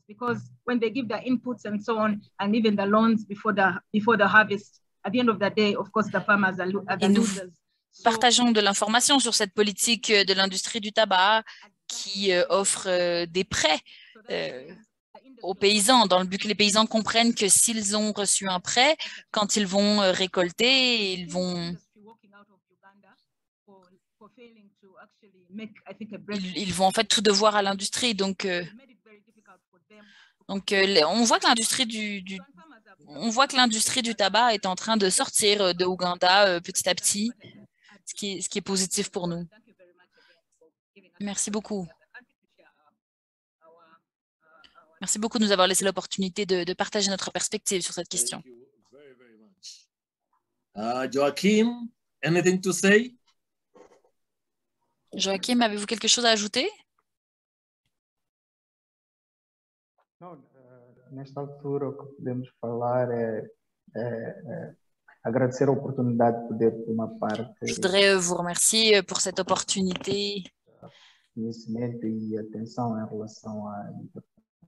Because when they give their inputs and so on, and even the loans before the harvest, at the end of the day, of course, the farmers are the losers. Partageons de l'information sur cette politique de l'industrie du tabac qui offre des prêts aux paysans, dans le but que les paysans comprennent que s'ils ont reçu un prêt, quand ils vont récolter, ils vont en fait tout devoir à l'industrie. Donc on voit que l'industrie du tabac est en train de sortir de Ouganda petit à petit, ce qui est positif pour nous. Merci beaucoup. Merci beaucoup de nous avoir laissé l'opportunité de partager notre perspective sur cette question. Joachim, anything to say? Joachim, avez-vous quelque chose à ajouter? Não, nesta altura, o que podemos falar é agradecer a oportunidade de poder tomar parte. Je voudrais vous remercier pour cette opportunité E atenção em relação a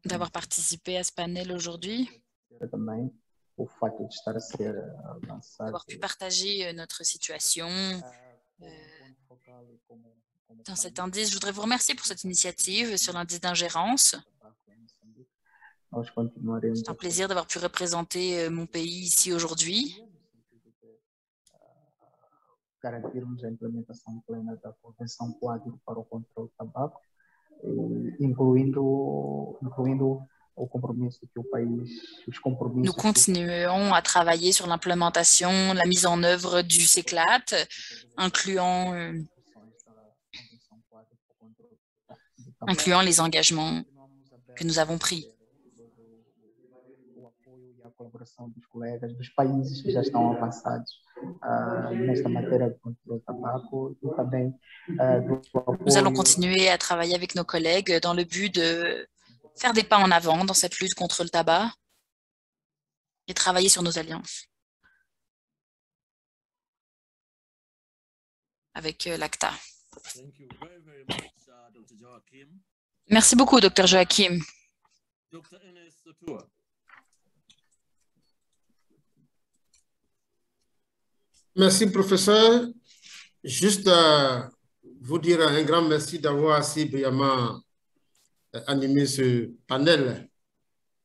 d'avoir participé à ce panel aujourd'hui, também o fato de estar a ser lançado. D'avoir pu partager notre situation dans cet indice. Je voudrais vous remercier pour cette initiative sur l'indice d'ingérence. C'est un plaisir d'avoir pu représenter mon pays ici aujourd'hui. Garantirmos a implementação plena da Convenção Quadro para o Controle do Tabaco, incluindo o compromisso que o país, os compromissos. Nous continuons à travailler sur l'implémentation, la mise en œuvre du CECLAT, incluant les engagements que nous avons pris. colaboração dos colegas dos países que já estão avançados nesta matéria de controle do tabaco e também do apoio. Nous allons continuer à travailler avec nos collègues dans le but de faire des pas en avant dans cette lutte contre le tabac et travailler sur nos alliances avec l'ACTA. Merci beaucoup, Dr. Joachim. Dr. Ernest Sotua. Merci, professeur. Juste vous dire un grand merci d'avoir si brillamment animé ce panel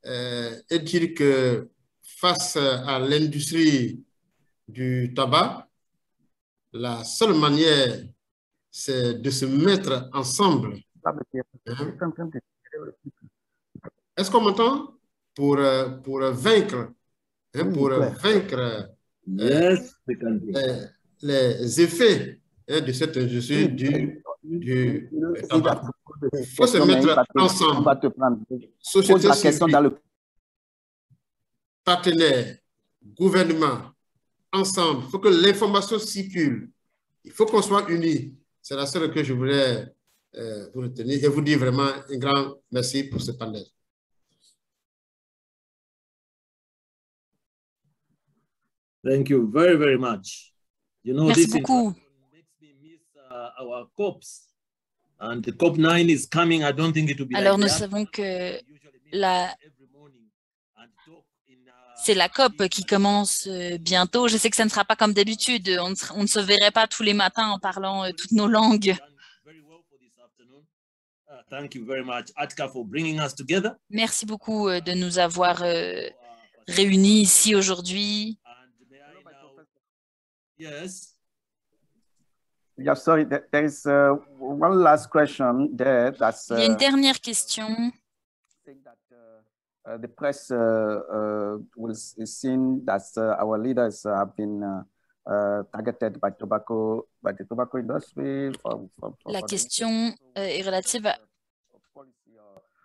et dire que face à l'industrie du tabac, la seule manière, c'est de se mettre ensemble. Est-ce qu'on m'entend? Pour vaincre, Yes, les effets de cette industrie du tabac. Il faut se mettre ensemble. Société civile, partenaires, gouvernement, ensemble. Il faut que l'information circule. Il faut qu'on soit unis. C'est la seule que je voulais vous retenir et vous dire vraiment un grand merci pour ce panel. Thank you very, very much. You know, Merci this beaucoup. makes me miss our COPs. And the COP9 is coming. I don't think it will be Alors, like nous that. savons que c'est la COP qui commence bientôt. Je sais que ça ne sera pas comme d'habitude. On ne se verrait pas tous les matins en parlant toutes nos langues. Thank you very much, Atka, for bringing us together. Merci beaucoup de nous avoir réunis ici aujourd'hui. Yes. Yeah, sorry, there is one last question there. That's, Il y a une dernière question. the press will seen that our leaders have been targeted by the tobacco industry. La question est relative à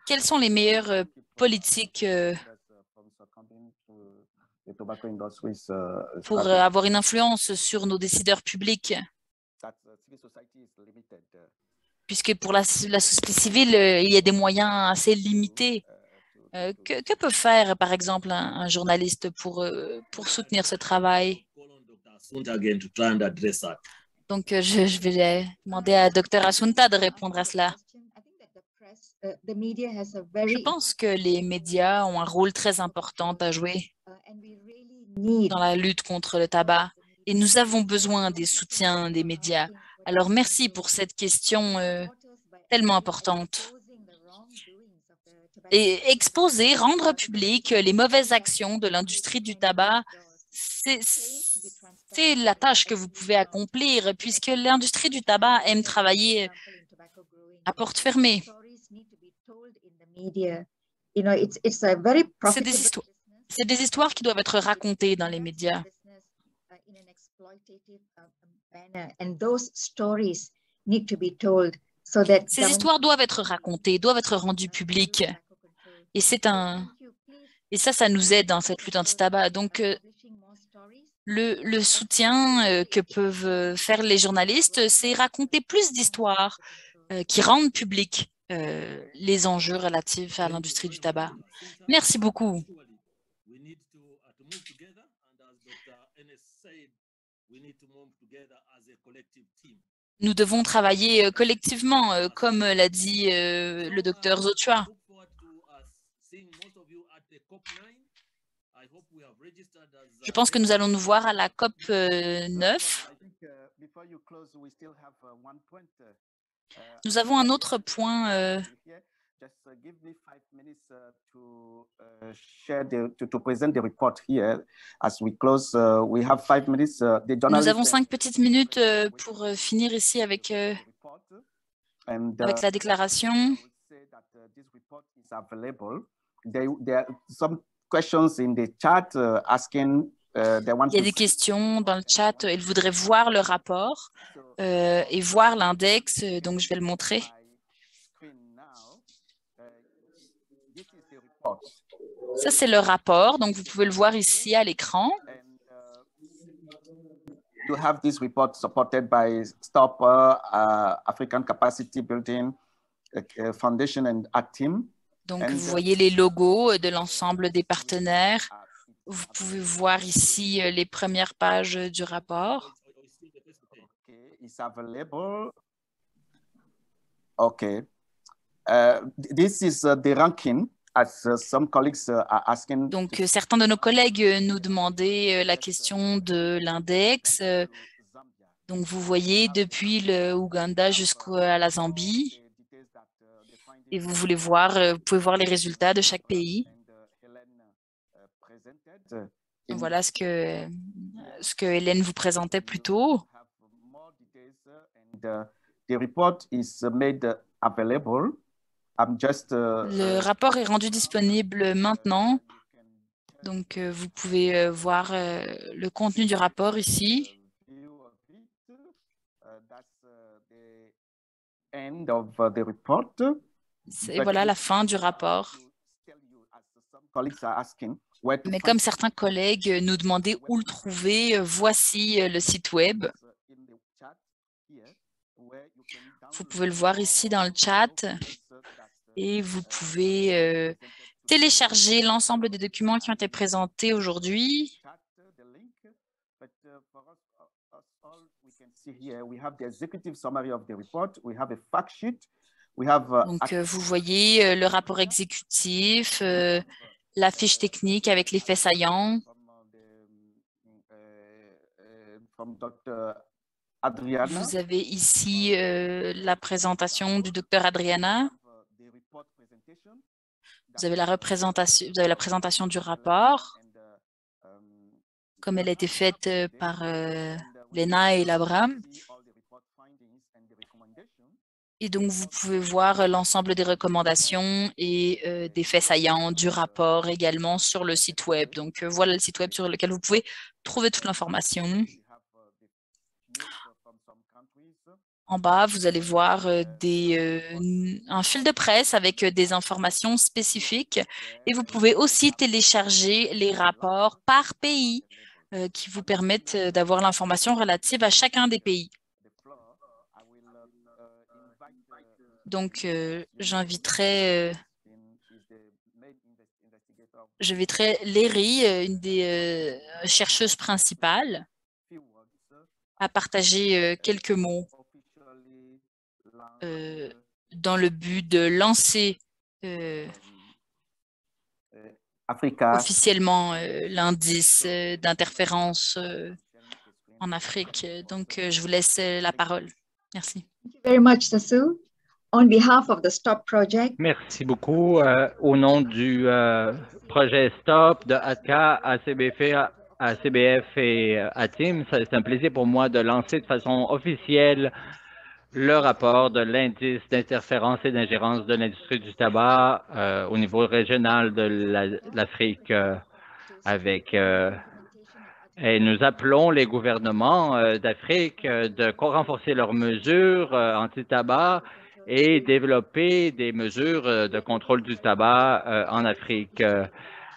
quelles sont les meilleures politiques pour avoir une influence sur nos décideurs publics, puisque pour la société civile, il y a des moyens assez limités. Que peut faire, par exemple, un journaliste pour soutenir ce travail? Donc, je vais demander à Dr. Assunta de répondre à cela. Je pense que les médias ont un rôle très important à jouer dans la lutte contre le tabac et nous avons besoin des soutiens des médias. Alors, merci pour cette question tellement importante. Et exposer, rendre public les mauvaises actions de l'industrie du tabac, c'est la tâche que vous pouvez accomplir puisque l'industrie du tabac aime travailler à porte fermée. C'est des histoires qui doivent être racontées dans les médias. Ces histoires doivent être racontées, doivent être rendues publiques. Et ça nous aide dans cette lutte anti-tabac. Donc, le soutien que peuvent faire les journalistes, c'est raconter plus d'histoires qui rendent publics les enjeux relatifs à l'industrie du tabac. Merci beaucoup. Nous devons travailler collectivement, comme l'a dit le docteur Zotua. Je pense que nous allons nous voir à la COP 9. Nous avons un autre point. Nous avons 5 petites minutes pour finir ici avec la déclaration. Il y a des questions dans le chat. Ils voudraient voir le rapport et voir l'index, donc je vais le montrer. Ça, c'est le rapport. Donc, vous pouvez le voir ici à l'écran. You have this report supported by Stop African Capacity Building Foundation and ACTIM. Donc, vous voyez les logos de l'ensemble des partenaires. Vous pouvez voir ici les premières pages du rapport. It's available. Okay. This is the ranking, as some colleagues are asking. Donc, certains de nos collègues nous demandaient la question de l'index. Donc, vous voyez depuis le Ouganda jusqu'à la Zambie. Et vous pouvez voir les résultats de chaque pays. Voilà ce que Hélène vous présentait plus tôt. The report is made available. Le rapport est rendu disponible maintenant. Donc, vous pouvez voir le contenu du rapport ici. Et voilà la fin du rapport. Mais comme certains collègues nous demandaient où le trouver, voici le site web. Vous pouvez le voir ici dans le chat et vous pouvez télécharger l'ensemble des documents qui ont été présentés aujourd'hui. Donc, vous voyez le rapport exécutif, la fiche technique avec les faits saillants. Vous avez ici la présentation du docteur Adriana. Vous avez la présentation du rapport, comme elle a été faite par Lena et Labram. Et donc, vous pouvez voir l'ensemble des recommandations et des faits saillants du rapport également sur le site web. Donc, voilà le site web sur lequel vous pouvez trouver toute l'information. En bas, vous allez voir un fil de presse avec des informations spécifiques et vous pouvez aussi télécharger les rapports par pays qui vous permettent d'avoir l'information relative à chacun des pays. Donc, j'inviterai Léry, une des chercheuses principales, à partager quelques mots dans le but de lancer officiellement l'indice d'interférence en Afrique. Donc, je vous laisse la parole. Merci. Thank you very much, Sasu. On behalf of the STOP project. Merci beaucoup. Au nom du projet STOP de ATCA, ACBF et ATIM, c'est un plaisir pour moi de lancer de façon officielle le rapport de l'indice d'interférence et d'ingérence de l'industrie du tabac au niveau régional de l'Afrique et nous appelons les gouvernements d'Afrique de renforcer leurs mesures anti-tabac et développer des mesures de contrôle du tabac en Afrique.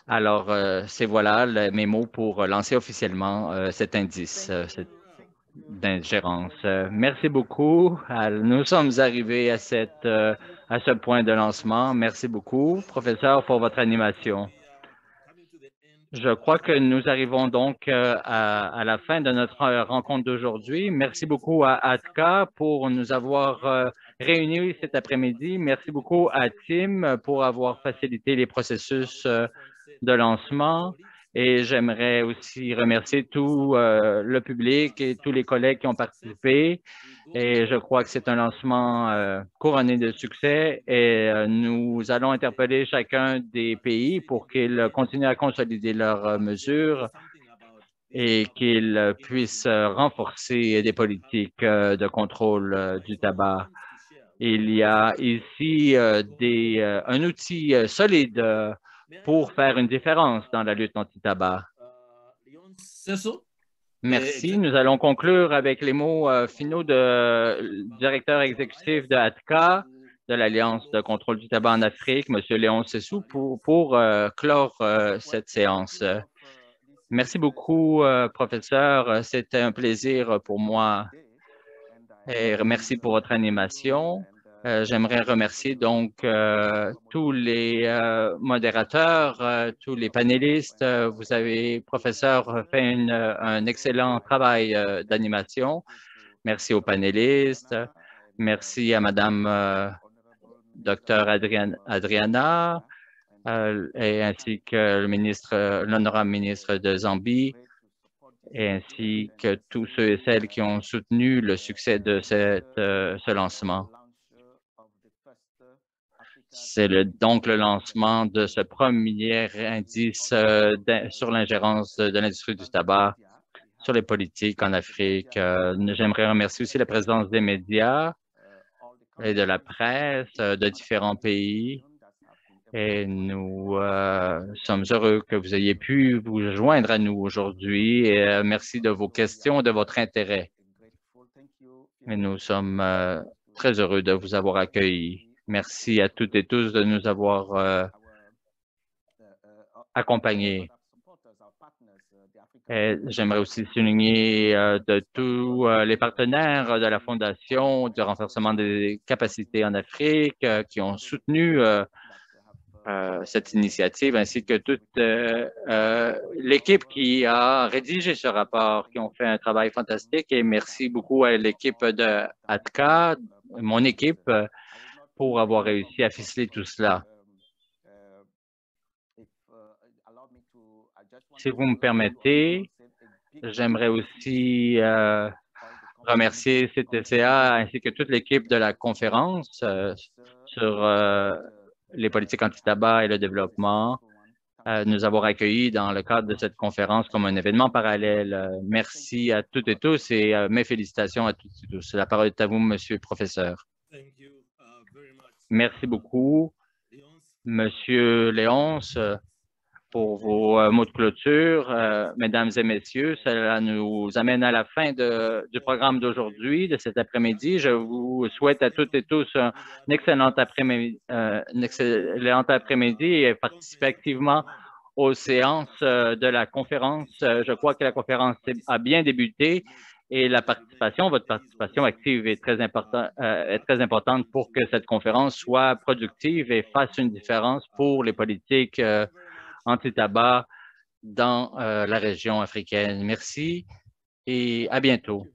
Alors, voilà mes mots pour lancer officiellement cet indice d'ingérence. Merci beaucoup. Nous sommes arrivés à ce point de lancement. Merci beaucoup, professeur, pour votre animation. Je crois que nous arrivons donc à la fin de notre rencontre d'aujourd'hui. Merci beaucoup à ATCA pour nous avoir réunis cet après-midi. Merci beaucoup à Tim pour avoir facilité les processus de lancement. Et j'aimerais aussi remercier tout le public et tous les collègues qui ont participé. Et je crois que c'est un lancement couronné de succès et nous allons interpeller chacun des pays pour qu'ils continuent à consolider leurs mesures et qu'ils puissent renforcer des politiques de contrôle du tabac. Il y a ici un outil solide pour faire une différence dans la lutte anti-tabac. Merci. Nous allons conclure avec les mots finaux du directeur exécutif de ATCA de l'Alliance de contrôle du tabac en Afrique, M. Léon Sessou, pour clore cette séance. Merci beaucoup, professeur. C'était un plaisir pour moi. Et merci pour votre animation. J'aimerais remercier donc tous les modérateurs, tous les panélistes. Vous avez, professeur, fait un excellent travail d'animation. Merci aux panélistes. Merci à Madame Dr. Adriana et ainsi que l'honorable ministre de Zambie, et ainsi que tous ceux et celles qui ont soutenu le succès de ce lancement. C'est donc le lancement de ce premier indice sur l'ingérence de l'industrie du tabac sur les politiques en Afrique. J'aimerais remercier aussi la présence des médias et de la presse de différents pays. Et nous sommes heureux que vous ayez pu vous joindre à nous aujourd'hui. Et merci de vos questions et de votre intérêt. Et nous sommes très heureux de vous avoir accueillis. Merci à toutes et tous de nous avoir accompagnés. J'aimerais aussi souligner de tous les partenaires de la Fondation du renforcement des capacités en Afrique qui ont soutenu cette initiative, ainsi que toute l'équipe qui a rédigé ce rapport, qui ont fait un travail fantastique. Et merci beaucoup à l'équipe de ATCA, mon équipe, pour avoir réussi à ficeler tout cela. Si vous me permettez, j'aimerais aussi remercier CTCA ainsi que toute l'équipe de la conférence sur les politiques anti-tabac et le développement, nous avoir accueillis dans le cadre de cette conférence comme un événement parallèle. Merci à toutes et tous et mes félicitations à toutes et tous. La parole est à vous, Monsieur le professeur. Merci beaucoup, Monsieur Léonce, pour vos mots de clôture. Mesdames et messieurs, cela nous amène à la fin du programme d'aujourd'hui, de cet après-midi. Je vous souhaite à toutes et tous un excellent après-midi et participez activement aux séances de la conférence. Je crois que la conférence a bien débuté et votre participation active est très importante pour que cette conférence soit productive et fasse une différence pour les politiques anti-tabac dans la région africaine. Merci et à bientôt.